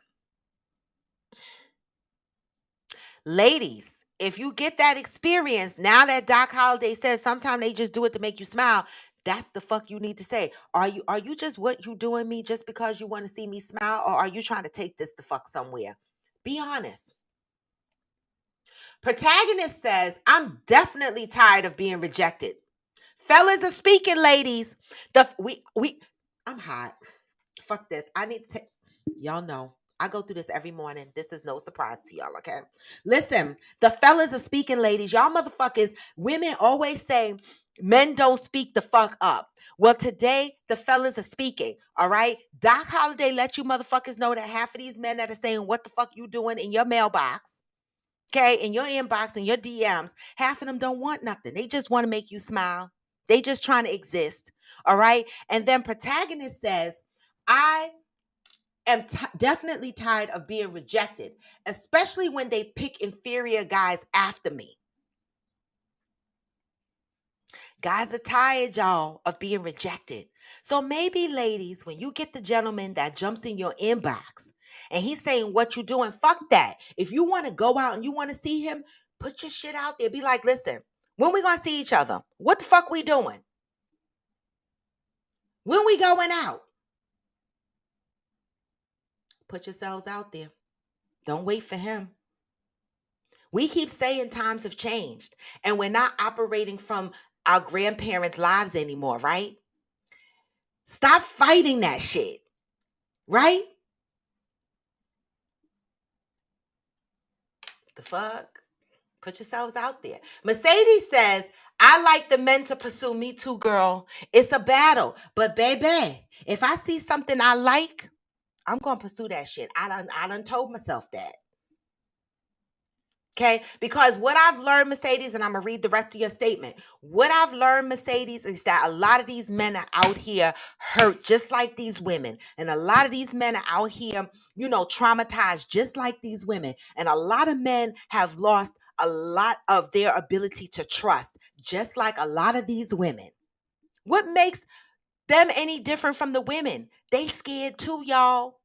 ladies, if you get that experience, now that Doc Holiday says sometimes they just do it to make you smile, that's the fuck you need to say. Are you just what you doing me just because you want to see me smile, or are you trying to take this the fuck somewhere? Be honest. Protagonist says, "I'm definitely tired of being rejected." Fellas are speaking, ladies. We I'm hot. Fuck this. I need to take y'all know. I go through this every morning. This is no surprise to y'all, okay? Listen, the fellas are speaking, ladies. Y'all motherfuckers, women always say men don't speak the fuck up. Well, today the fellas are speaking, all right? Doc Holiday let you motherfuckers know that half of these men that are saying, "What the fuck you doing," in your mailbox, okay, in your inbox and your DMs, half of them don't want nothing. They just want to make you smile. They just trying to exist. All right. And then Protagonist says, "I am definitely tired of being rejected, especially when they pick inferior guys after me." Guys are tired, y'all, of being rejected. So maybe, ladies, when you get the gentleman that jumps in your inbox and he's saying, "What you doing?" Fuck that. If you want to go out and you want to see him, put your shit out there. Be like, "Listen, when we gonna see each other? What the fuck we doing? When we going out?" Put yourselves out there. Don't wait for him. We keep saying times have changed and we're not operating from our grandparents' lives anymore, right? Stop fighting that shit, right? The fuck? Put yourselves out there. Mercedes says, "I like the men to pursue me too, girl. It's a battle. But baby, if I see something I like, I'm gonna pursue that shit." I done told myself that. Okay, because what I've learned, Mercedes, and I'm gonna read the rest of your statement. What I've learned, Mercedes, is that a lot of these men are out here hurt just like these women. And a lot of these men are out here, traumatized just like these women. And a lot of men have lost a lot of their ability to trust, just like a lot of these women. What makes them any different from the women? They scared too, y'all.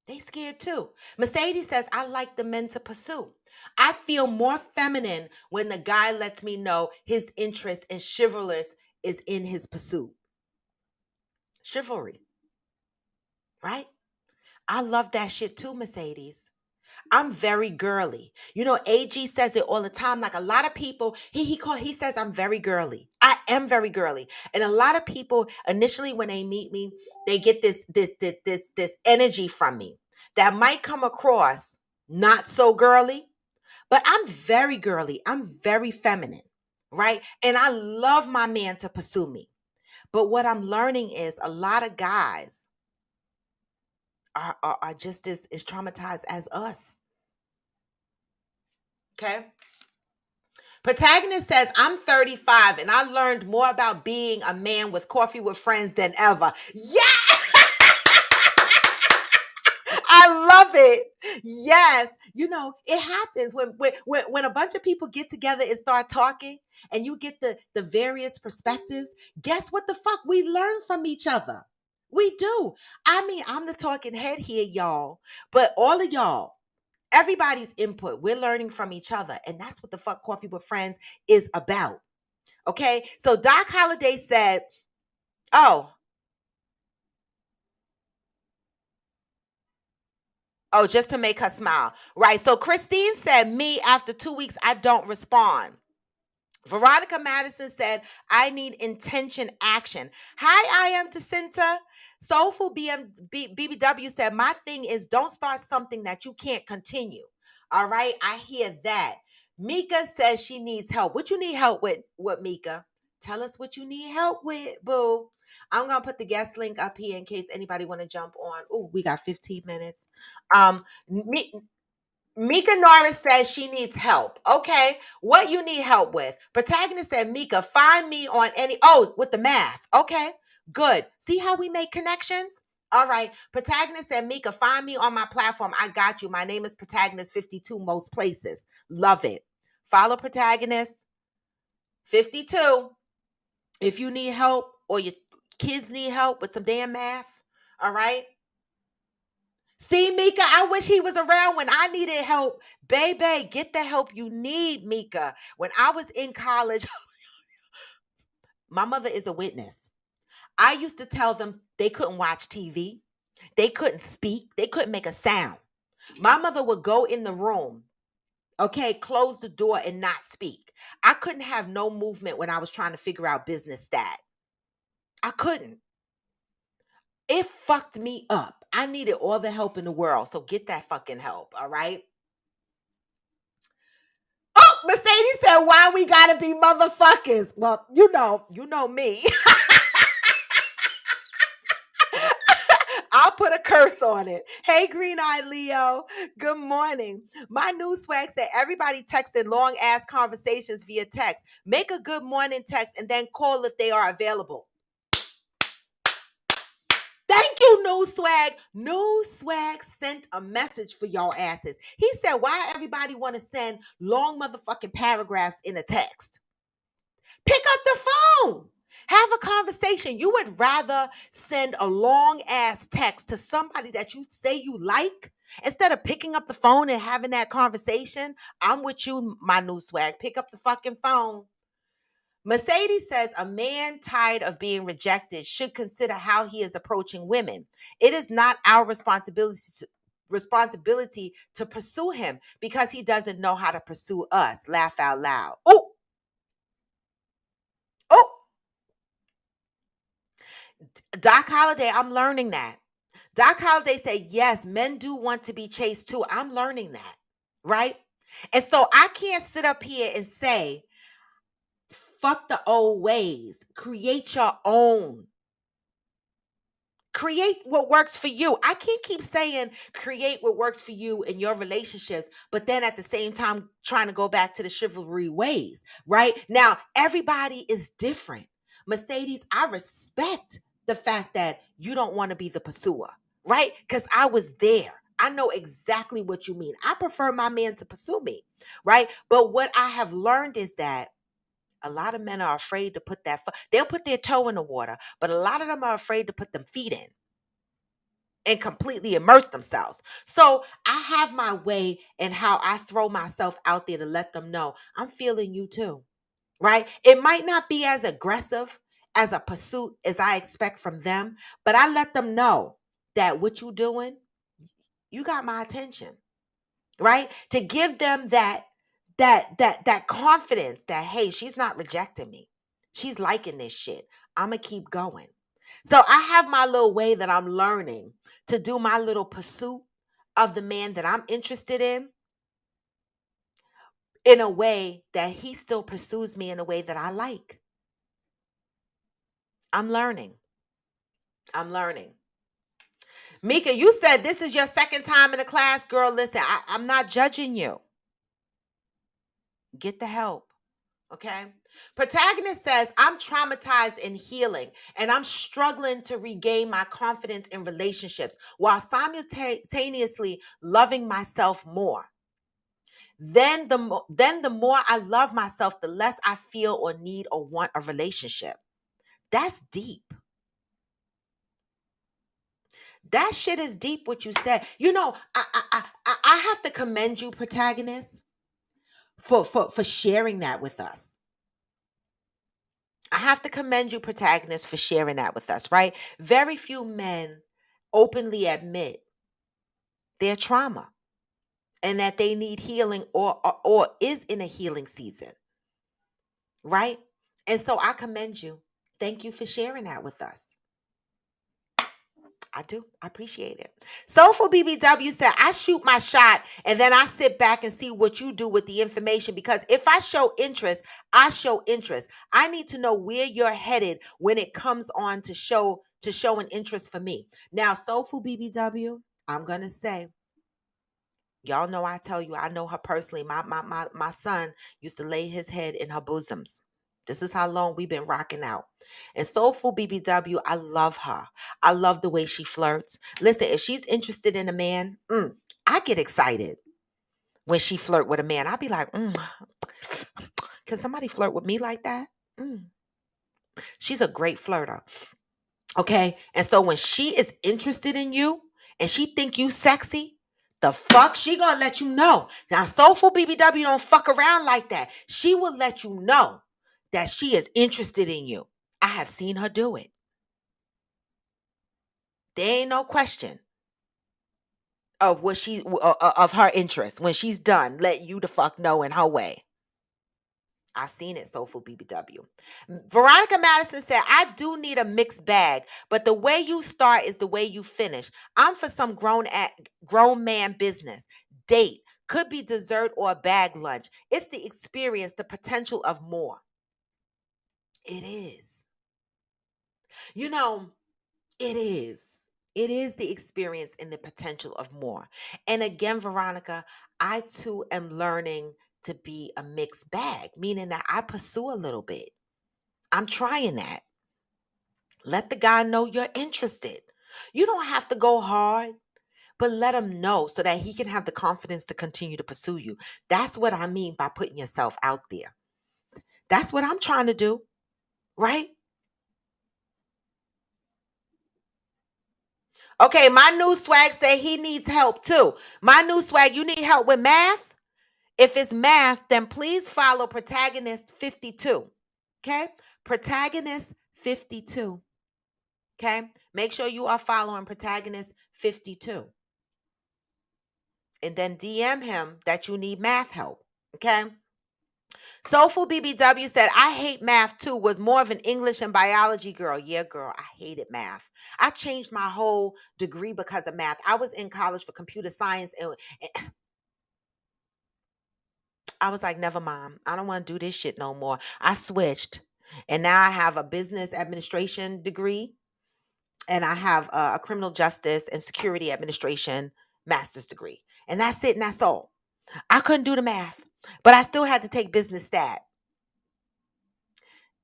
They scared too. Mercedes says, "I like the men to pursue. I feel more feminine when the guy lets me know his interest and chivalrous is in his pursuit." Chivalry, right? I love that shit too, Mercedes. I'm very girly. You know, AG says it all the time. Like a lot of people, he says I'm very girly. I am very girly. And a lot of people initially when they meet me, they get this energy from me that might come across not so girly, but I'm very girly. I'm very feminine, right? And I love my man to pursue me. But what I'm learning is a lot of guys are just as traumatized as us. Okay. Protagonist says, I'm 35 and I learned more about being a man with coffee with friends than ever. Yeah, I love it. Yes. You know, it happens when a bunch of people get together and start talking and you get the various perspectives. Guess what the fuck? We learn from each other. We do. I mean, I'm the talking head here, y'all, but all of y'all, everybody's input, we're learning from each other. And that's what the fuck Coffee with Friends is about. Okay. So Doc Holliday said, oh, oh, just to make her smile. Right. So Christine said, me, after 2 weeks, I don't respond. Veronica Madison said, I need intention action. Hi, I am Jacinta. Soulful BBW said, my thing is don't start something that you can't continue. All right, I hear that. Mika says she needs help. What you need help with, what, Mika? Tell us what you need help with, boo. I'm going to put the guest link up here in case anybody want to jump on. Oh, we got 15 minutes. Um, Mika Norris says she needs help. Okay, what you need help with? Protagonist said, Mika, find me on any, oh, with the math. Okay, good. See how we make connections? All right. Protagonist said, Mika, find me on my platform. I got you. My name is Protagonist52, most places. Love it. Follow Protagonist 52. If you need help or your kids need help with some damn math, all right? See, Mika, I wish he was around when I needed help. Baby, get the help you need, Mika. When I was in college, my mother is a witness. I used to tell them they couldn't watch TV, they couldn't speak, they couldn't make a sound. My mother would go in the room, okay, close the door and not speak. I couldn't have no movement when I was trying to figure out business stat. I couldn't. It fucked me up. I needed all the help in the world. So get that fucking help, all right? Oh, Mercedes said, why we gotta be motherfuckers? Well, you know me. I'll put a curse on it. Hey, Green Eye Leo. Good morning. My new swag said everybody texting long ass conversations via text. Make a good morning text and then call if they are available. Thank you, New Swag. New Swag sent a message for y'all asses. He said, why everybody want to send long motherfucking paragraphs in a text? Pick up the phone. Have a conversation. You would rather send a long ass text to somebody that you say you like instead of picking up the phone and having that conversation. I'm with you, my New Swag. Pick up the fucking phone. Mercedes says a man tired of being rejected should consider how he is approaching women. It is not our responsibility to pursue him because he doesn't know how to pursue us. Laugh out loud. Oh, oh, Doc Holliday, I'm learning that. Doc Holliday said, yes, men do want to be chased too. I'm learning that, right? And so I can't sit up here and say, fuck the old ways, create your own. Create what works for you. I can't keep saying create what works for you in your relationships, but then at the same time trying to go back to the chivalry ways, right? Now, everybody is different. Mercedes, I respect the fact that you don't want to be the pursuer, right? Because I was there. I know exactly what you mean. I prefer my man to pursue me, right? But what I have learned is that a lot of men are afraid to put they'll put their toe in the water, but a lot of them are afraid to put them feet in and completely immerse themselves. So I have my way in how I throw myself out there to let them know I'm feeling you too, right? It might not be as aggressive as a pursuit as I expect from them, but I let them know that what you doing, you got my attention. right? To give them that confidence that, hey, she's not rejecting me. She's liking this shit. I'm gonna keep going. So I have my little way that I'm learning to do my little pursuit of the man that I'm interested in a way that he still pursues me in a way that I like. I'm learning. I'm learning. Mika, you said this is your second time in the class. Girl, listen, I'm not judging you. Get the help. Okay. Protagonist says, I'm traumatized in healing and I'm struggling to regain my confidence in relationships while simultaneously loving myself more. Then the more I love myself, the less I feel or need or want a relationship. That's deep. That shit is deep what you said. You know, I have to commend you, protagonist, for sharing that with us. I have to commend you, protagonist, for sharing that with us, right? Very few men openly admit their trauma and that they need healing or is in a healing season, right? And so I commend you. Thank you for sharing that with us. I do. I appreciate it. Soulful BBW said, I shoot my shot and then I sit back and see what you do with the information because if I show interest, I show interest. I need to know where you're headed when it comes on to show an interest for me. Now, Soulful BBW, I'm going to say, y'all know I tell you, I know her personally. My son used to lay his head in her bosoms. This is how long we've been rocking out. And Soulful BBW, I love her. I love the way she flirts. Listen, if she's interested in a man, I get excited when she flirt with a man. I'll be like, can somebody flirt with me like that? Mm. She's a great flirter. Okay. And so when she is interested in you and she think you sexy, the fuck she gonna let you know. Now, Soulful BBW don't fuck around like that. She will let you know that she is interested in you. I have seen her do it. There ain't no question of what of her interest. When she's done, let you the fuck know in her way. I seen it, Soulful BBW. Veronica Madison said, I do need a mixed bag, but the way you start is the way you finish. I'm for some grown man business. Date. Could be dessert or a bag lunch. It's the experience, the potential of more. It is. You know, it is. It is the experience and the potential of more. And again, Veronica, I too am learning to be a mixed bag, meaning that I pursue a little bit. I'm trying that. Let the guy know you're interested. You don't have to go hard, but let him know so that he can have the confidence to continue to pursue you. That's what I mean by putting yourself out there. That's what I'm trying to do, right? Okay, my new swag say he needs help too. My new swag, you need help with math? If it's math, then please follow Protagonist 52. Okay? Protagonist 52. Okay? Make sure you are following Protagonist 52. And then DM him that you need math help. Okay? Soulful BBW said, I hate math too. Was more of an English and biology girl. Yeah, girl, I hated math. I changed my whole degree because of math. I was in college for computer science and I was like, never mind. I don't want to do this shit no more. I switched. And now I have a business administration degree and I have a criminal justice and security administration master's degree. And that's it and that's all. I couldn't do the math, but I still had to take business stat.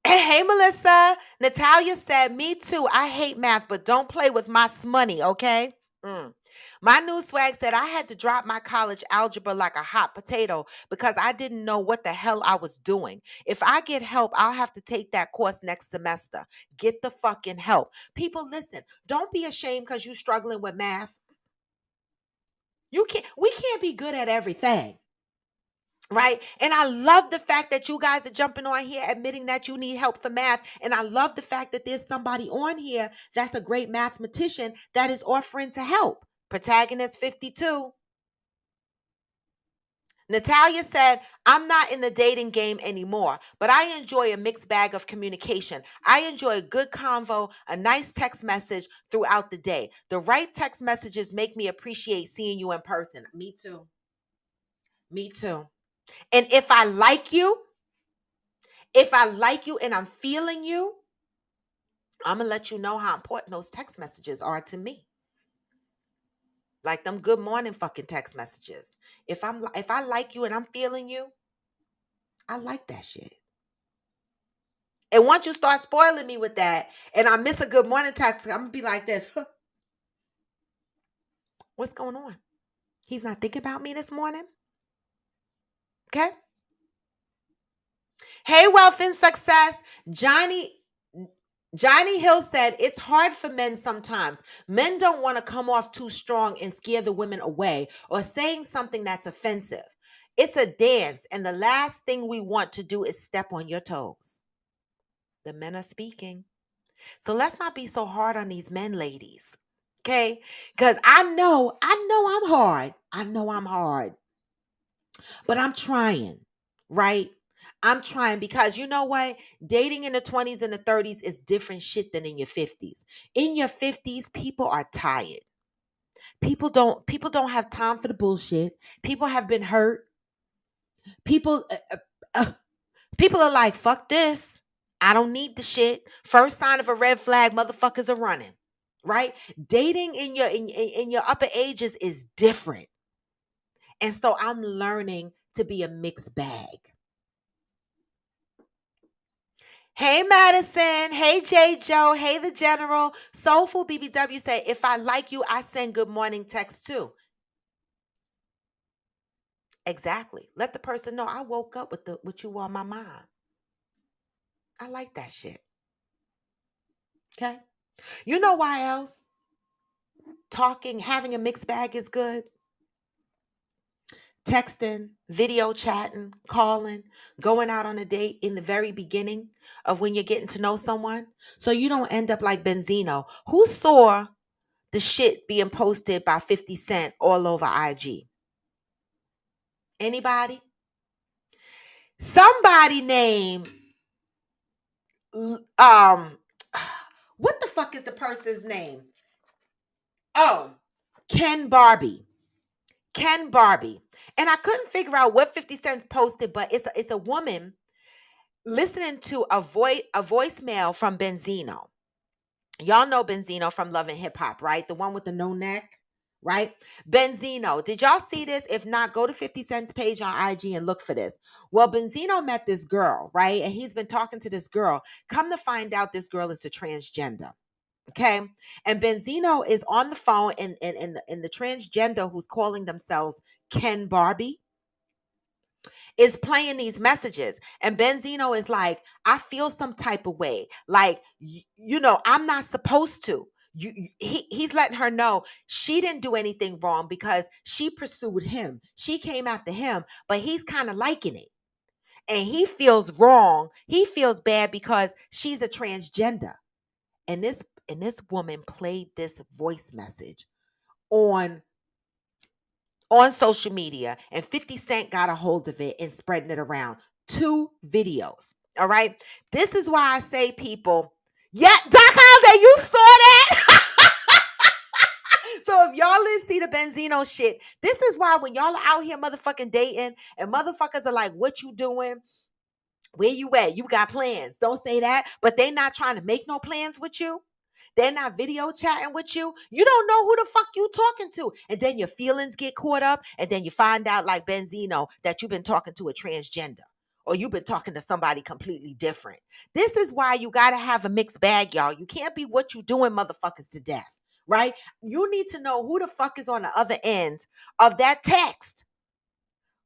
Hey, Melissa. Natalia said, me too. I hate math, but don't play with my money, okay? Mm. My new swag said, I had to drop my college algebra like a hot potato because I didn't know what the hell I was doing. If I get help, I'll have to take that course next semester. Get the fucking help. People, listen, don't be ashamed because you're struggling with math. We can't be good at everything. Right. And I love the fact that you guys are jumping on here admitting that you need help for math. And I love the fact that there's somebody on here that's a great mathematician that is offering to help. Protagonist 52. Natalia said, I'm not in the dating game anymore, but I enjoy a mixed bag of communication. I enjoy a good convo, a nice text message throughout the day. The right text messages make me appreciate seeing you in person. Me too. Me too. And if I like you and I'm feeling you, I'm going to let you know how important those text messages are to me. Like them good morning fucking text messages. If I like you and I'm feeling you, I like that shit. And once you start spoiling me with that and I miss a good morning text, I'm going to be like this. What's going on? He's not thinking about me this morning? Okay? Hey, wealth and success. Johnny Hill said, it's hard for men sometimes. Men don't want to come off too strong and scare the women away or saying something that's offensive. It's a dance, and the last thing we want to do is step on your toes. The men are speaking. So let's not be so hard on these men, ladies. Okay? Because I know I'm hard. I know I'm hard. But I'm trying, right? I'm trying because you know what? Dating in the 20s and the 30s is different shit than in your 50s. In your 50s, people are tired. People don't have time for the bullshit. People have been hurt. People uh, people are like, fuck this. I don't need the shit. First sign of a red flag, motherfuckers are running. Right? Dating in your upper ages is different. And so I'm learning to be a mixed bag. Hey Madison, hey J Joe, hey the General. Soulful BBW say, if I like you, I send good morning text too. Exactly. Let the person know I woke up with you on my mind. I like that shit. Okay. You know why else? Talking, having a mixed bag is good. Texting, video chatting, calling, going out on a date in the very beginning of when you're getting to know someone. So you don't end up like Benzino, who saw the shit being posted by 50 Cent all over IG. Anybody? Somebody named um what the fuck is the person's name? Oh, Ken Barbie. Ken Barbie. And I couldn't figure out what 50 Cent posted, but it's a woman listening to a voicemail from Benzino. Y'all know Benzino from Love and Hip Hop, right? The one with the no neck, right? Benzino. Did y'all see this? If not, go to 50 Cent's page on IG and look for this. Well, Benzino met this girl, right? And he's been talking to this girl. Come to find out, this girl is a transgender. Okay. And Benzino is on the phone, and the transgender who's calling themselves Ken Barbie is playing these messages. And Benzino is like, I feel some type of way. Like, I'm not supposed to. He's letting her know she didn't do anything wrong because she pursued him. She came after him, but he's kind of liking it. And he feels wrong. He feels bad because she's a transgender. And this woman played this voice message on social media, and 50 Cent got a hold of it and spreading it around. 2 videos. All right. This is why I say, people, yeah, Doc Holliday, you saw that? So if y'all didn't see the Benzino shit, this is why when y'all are out here motherfucking dating and motherfuckers are like, what you doing? Where you at? You got plans. Don't say that. But they not trying to make no plans with you. They're not video chatting with you. You don't know who the fuck you talking to. And then your feelings get caught up. And then you find out, like Benzino, that you've been talking to a transgender. Or you've been talking to somebody completely different. This is why you got to have a mixed bag, y'all. You can't be what you doing motherfuckers to death. Right? You need to know who the fuck is on the other end of that text.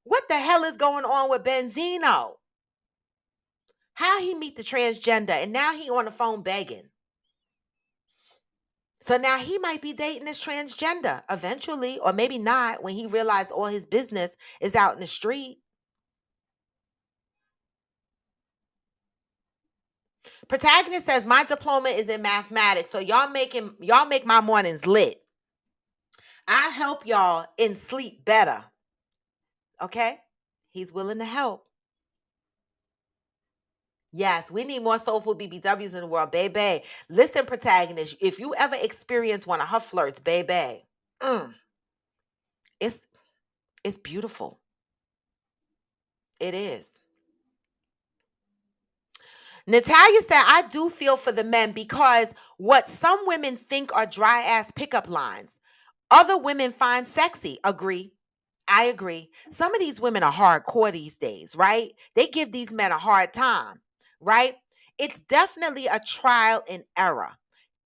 What the hell is going on with Benzino? How he meet the transgender and now he on the phone begging. So now he might be dating this transgender eventually, or maybe not when he realized all his business is out in the street. Protagonist says, my diploma is in mathematics, so y'all make my mornings lit. I help y'all in sleep better. Okay? He's willing to help. Yes, we need more soulful BBWs in the world, baby. Listen, protagonist, if you ever experience one of her flirts, baby, mm, it's it's beautiful. It is. Natalia said, I do feel for the men because what some women think are dry ass pickup lines, other women find sexy. Agree. I agree. Some of these women are hardcore these days, right? They give these men a hard time, right? It's definitely a trial and error.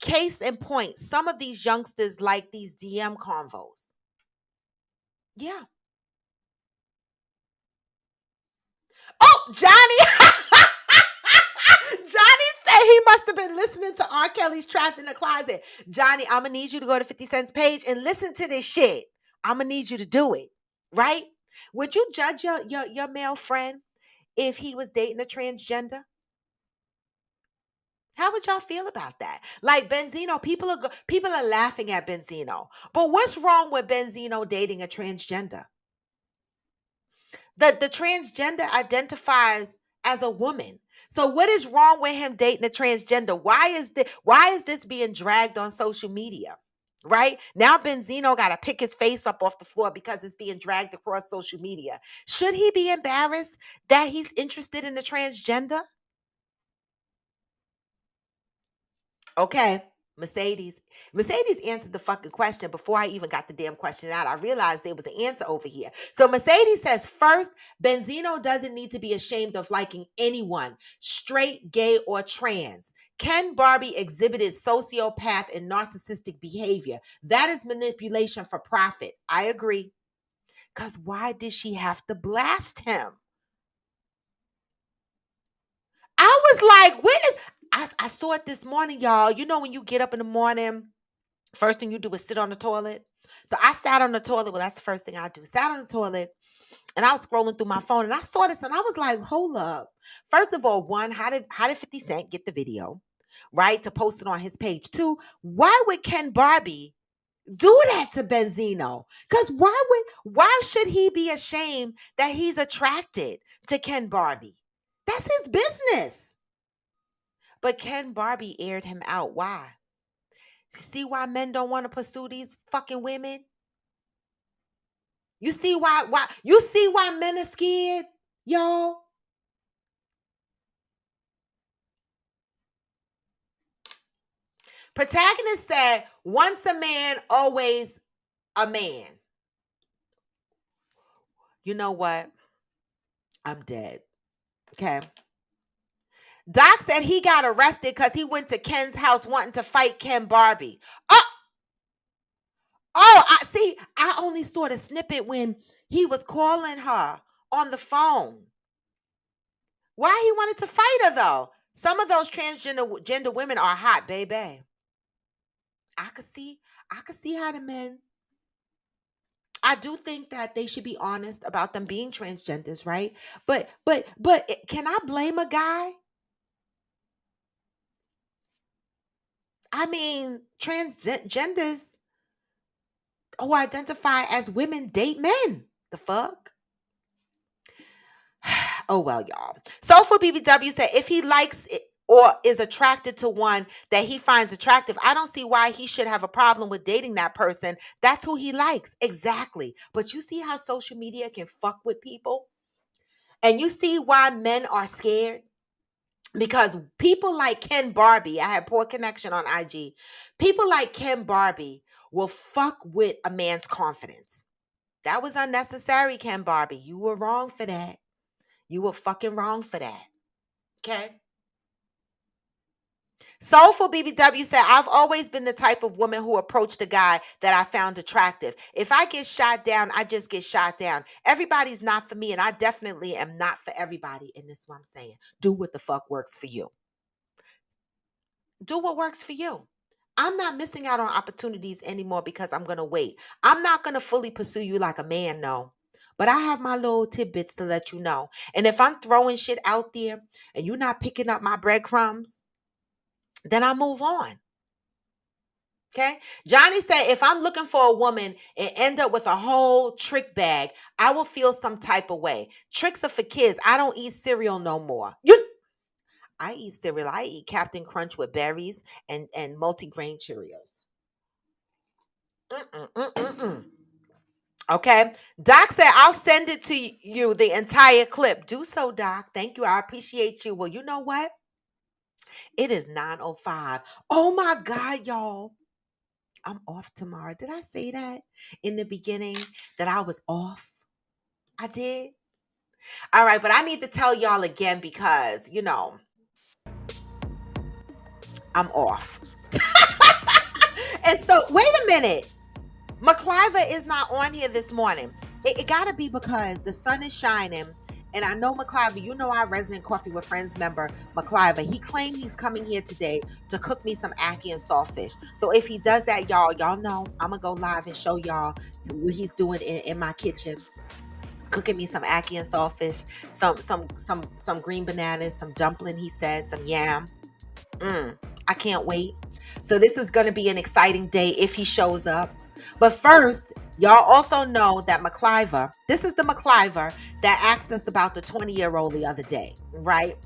Case in point, some of these youngsters like these DM convos. Yeah. Oh, Johnny. Johnny said he must have been listening to R. Kelly's Trapped in the Closet. Johnny, I'm going to need you to go to 50 Cent's page and listen to this shit. I'm going to need you to do it, right? Would you judge your male friend if he was dating a transgender? How would y'all feel about that? Like Benzino, people are laughing at Benzino. But what's wrong with Benzino dating a transgender? The transgender identifies as a woman. So what is wrong with him dating a transgender? Why is this being dragged on social media? Right? Now Benzino got to pick his face up off the floor because it's being dragged across social media. Should he be embarrassed that he's interested in the transgender? Okay. Mercedes. Mercedes answered the fucking question before I even got the damn question out. I realized there was an answer over here. So Mercedes says, first, Benzino doesn't need to be ashamed of liking anyone, straight, gay, or trans. Ken Barbie exhibited sociopath and narcissistic behavior. That is manipulation for profit. I agree. Because why did she have to blast him? I was like, I saw it this morning, y'all. You know when you get up in the morning, first thing you do is sit on the toilet. So I sat on the toilet. Well, that's the first thing I do. Sat on the toilet and I was scrolling through my phone and I saw this and I was like, hold up. First of all, one, how did 50 Cent get the video? Right? To post it on his page. Two, why would Ken Barbie do that to Benzino? Because why should he be ashamed that he's attracted to Ken Barbie? That's his business. But Ken Barbie aired him out. Why? See why men don't want to pursue these fucking women? You see why men are scared, y'all? Protagonist said, once a man, always a man. You know what? I'm dead. Okay. Doc said he got arrested because he went to Ken's house wanting to fight Ken Barbie. Oh, I see. I only saw the snippet when he was calling her on the phone. Why he wanted to fight her though? Some of those transgender women are hot, baby. I could see, I could see how the men. I do think that they should be honest about them being transgenders, right? But can I blame a guy? I mean, transgenders who identify as women date men. The fuck? Oh well, y'all. Soulful BBW said if he likes it or is attracted to one that he finds attractive, I don't see why he should have a problem with dating that person. That's who he likes. Exactly. But you see how social media can fuck with people? And you see why men are scared? Because people like Ken Barbie, I had poor connection on IG. People like Ken Barbie will fuck with a man's confidence. That was unnecessary, Ken Barbie. You were wrong for that. You were fucking wrong for that. Okay? Soulful BBW said, I've always been the type of woman who approached a guy that I found attractive. If I get shot down, I just get shot down. Everybody's not for me, and I definitely am not for everybody. And this is what I'm saying. Do what the fuck works for you. Do what works for you. I'm not missing out on opportunities anymore because I'm going to wait. I'm not going to fully pursue you like a man, no. But I have my little tidbits to let you know. And if I'm throwing shit out there and you're not picking up my breadcrumbs, then I move on. Okay. Johnny said, if I'm looking for a woman and end up with a whole trick bag, I will feel some type of way. Tricks are for kids. I don't eat cereal no more. I eat cereal. I eat Captain Crunch with berries and multigrain Cheerios. Mm-mm. Okay. Doc said, I'll send it to you, the entire clip. Do so, Doc. Thank you. I appreciate you. Well, you know what? It is 9:05. Oh my God, y'all. I'm off tomorrow. Did I say that in the beginning that I was off? I did. All right, but I need to tell y'all again because, I'm off. And so, wait a minute. McCliva is not on here this morning. It got to be because the sun is shining. And I know McCliva, our resident Coffee with Friends member, McCliva, he claimed he's coming here today to cook me some ackee and saltfish. So if he does that, y'all know I'm going to go live and show y'all what he's doing in my kitchen. Cooking me some ackee and saltfish, some green bananas, some dumpling, he said, some yam. I can't wait. So this is going to be an exciting day if he shows up. But first, y'all also know that McCliver, this is the McCliver that asked us about the 20-year-old the other day, right?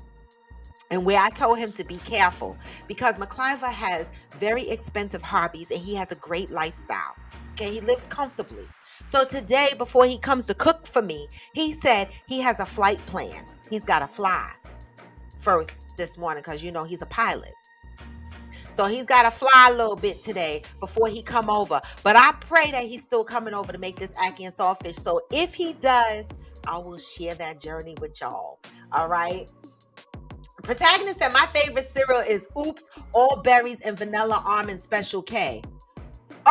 And where I told him to be careful because McCliver has very expensive hobbies and he has a great lifestyle. Okay, he lives comfortably. So today, before he comes to cook for me, he said he has a flight plan. He's got to fly first this morning because he's a pilot. So he's got to fly a little bit today before he come over. But I pray that he's still coming over to make this ackee and saltfish. So if he does, I will share that journey with y'all. All right. Protagonist said my favorite cereal is Oops, all berries and vanilla almond special K.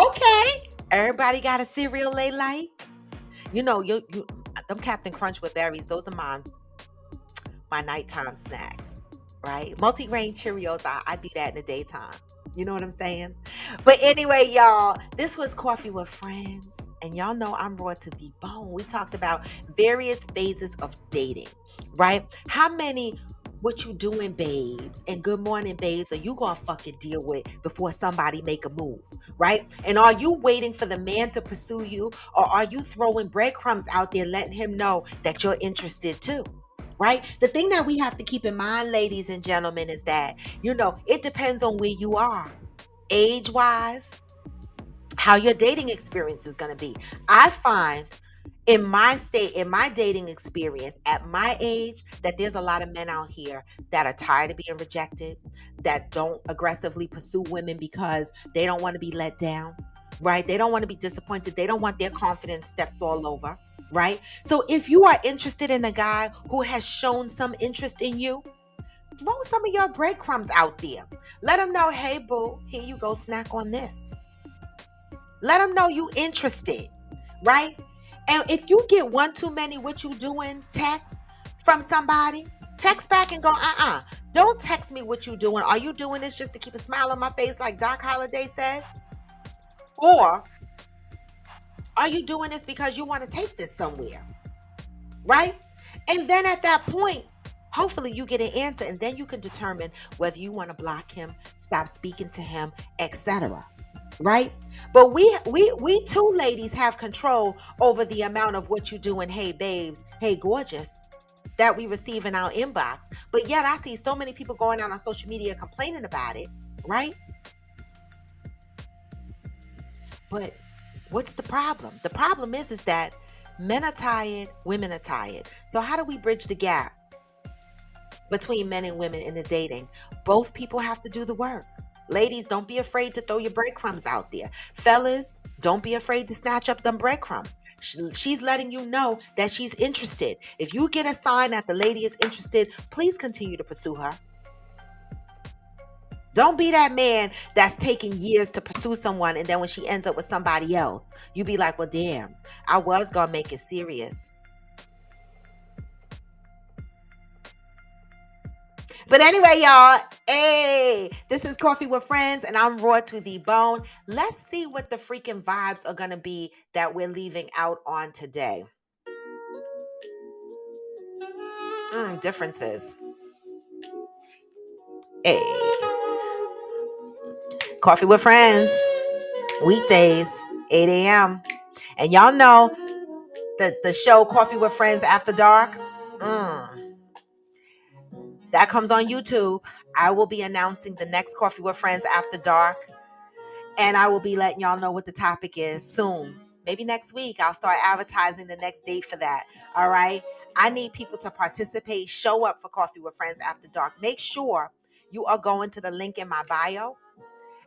Okay. Everybody got a cereal they like. You them Captain Crunch with berries, those are my nighttime snacks, right? Multigrain Cheerios, I do that in the daytime. You know what I'm saying? But anyway, y'all, this was Coffee with Friends. And y'all know I'm raw to the bone. We talked about various phases of dating, right? How many what you doing, babes, and good morning, babes, are you gonna fucking deal with before somebody make a move, right? And are you waiting for the man to pursue you, or are you throwing breadcrumbs out there letting him know that you're interested too? Right? The thing that we have to keep in mind, ladies and gentlemen, is that, it depends on where you are, age wise, how your dating experience is going to be. I find in my state, in my dating experience, at my age, that there's a lot of men out here that are tired of being rejected, that don't aggressively pursue women because they don't want to be let down, right? They don't want to be disappointed. They don't want their confidence stepped all over, right? So if you are interested in a guy who has shown some interest in you, throw some of your breadcrumbs out there. Let him know, hey, boo, here you go, snack on this. Let them know you interested, right? And if you get one too many what you doing text from somebody, text back and go, don't text me what you doing. Are you doing this just to keep a smile on my face like Doc Holliday said? Or are you doing this because you want to take this somewhere, right? And then at that point, hopefully you get an answer and then you can determine whether you want to block him, stop speaking to him, etc. Right? But we two ladies have control over the amount of what you doing, hey babes, hey gorgeous, that we receive in our inbox. But yet I see so many people going out on social media complaining about it, right? But what's the problem? The problem is that men are tired, women are tired. So how do we bridge the gap between men and women in the dating? Both people have to do the work. Ladies, don't be afraid to throw your breadcrumbs out there. Fellas, don't be afraid to snatch up them breadcrumbs. She's letting you know that she's interested. If you get a sign that the lady is interested, please continue to pursue her. Don't be that man that's taking years to pursue someone, and then when she ends up with somebody else, you be like, well, damn, I was going to make it serious. But anyway, y'all, hey, this is Coffee with Friends, and I'm raw to the bone. Let's see what the freaking vibes are going to be that we're leaving out on today. Differences. Hey, Coffee with Friends. Weekdays, 8 a.m. And y'all know the show Coffee with Friends After Dark. That comes on YouTube. I will be announcing the next Coffee with Friends After Dark. And I will be letting y'all know what the topic is soon. Maybe next week I'll start advertising the next date for that. All right. I need people to participate, show up for Coffee with Friends After Dark. Make sure you are going to the link in my bio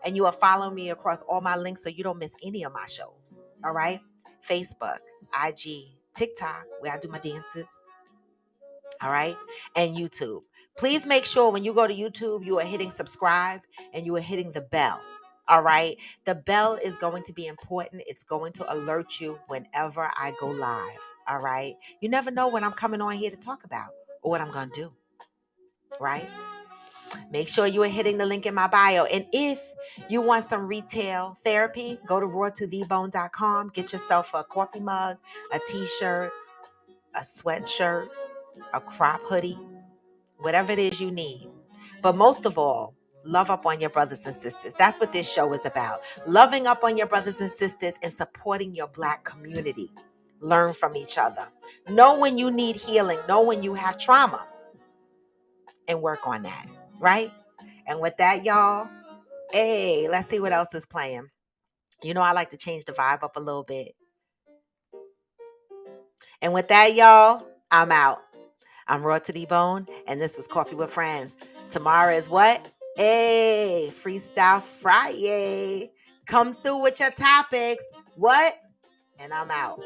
and you are following me across all my links so you don't miss any of my shows. All right. Facebook, IG, TikTok, where I do my dances. All right. And YouTube. Please make sure when you go to YouTube, you are hitting subscribe and you are hitting the bell. All right. The bell is going to be important. It's going to alert you whenever I go live. All right. You never know what I'm coming on here to talk about or what I'm going to do. Right. Make sure you are hitting the link in my bio. And if you want some retail therapy, go to rawtothebone.com. Get yourself a coffee mug, a t-shirt, a sweatshirt, a crop hoodie, whatever it is you need. But most of all, love up on your brothers and sisters. That's what this show is about. Loving up on your brothers and sisters and supporting your Black community. Learn from each other. Know when you need healing. Know when you have trauma and work on that. Right? And with that, y'all, hey, let's see what else is playing. You know, I like to change the vibe up a little bit. And with that, y'all, I'm out. I'm Raw to the Bone, and this was Coffee with Friends. Tomorrow is what? Hey, Freestyle Friday. Come through with your topics. What? And I'm out.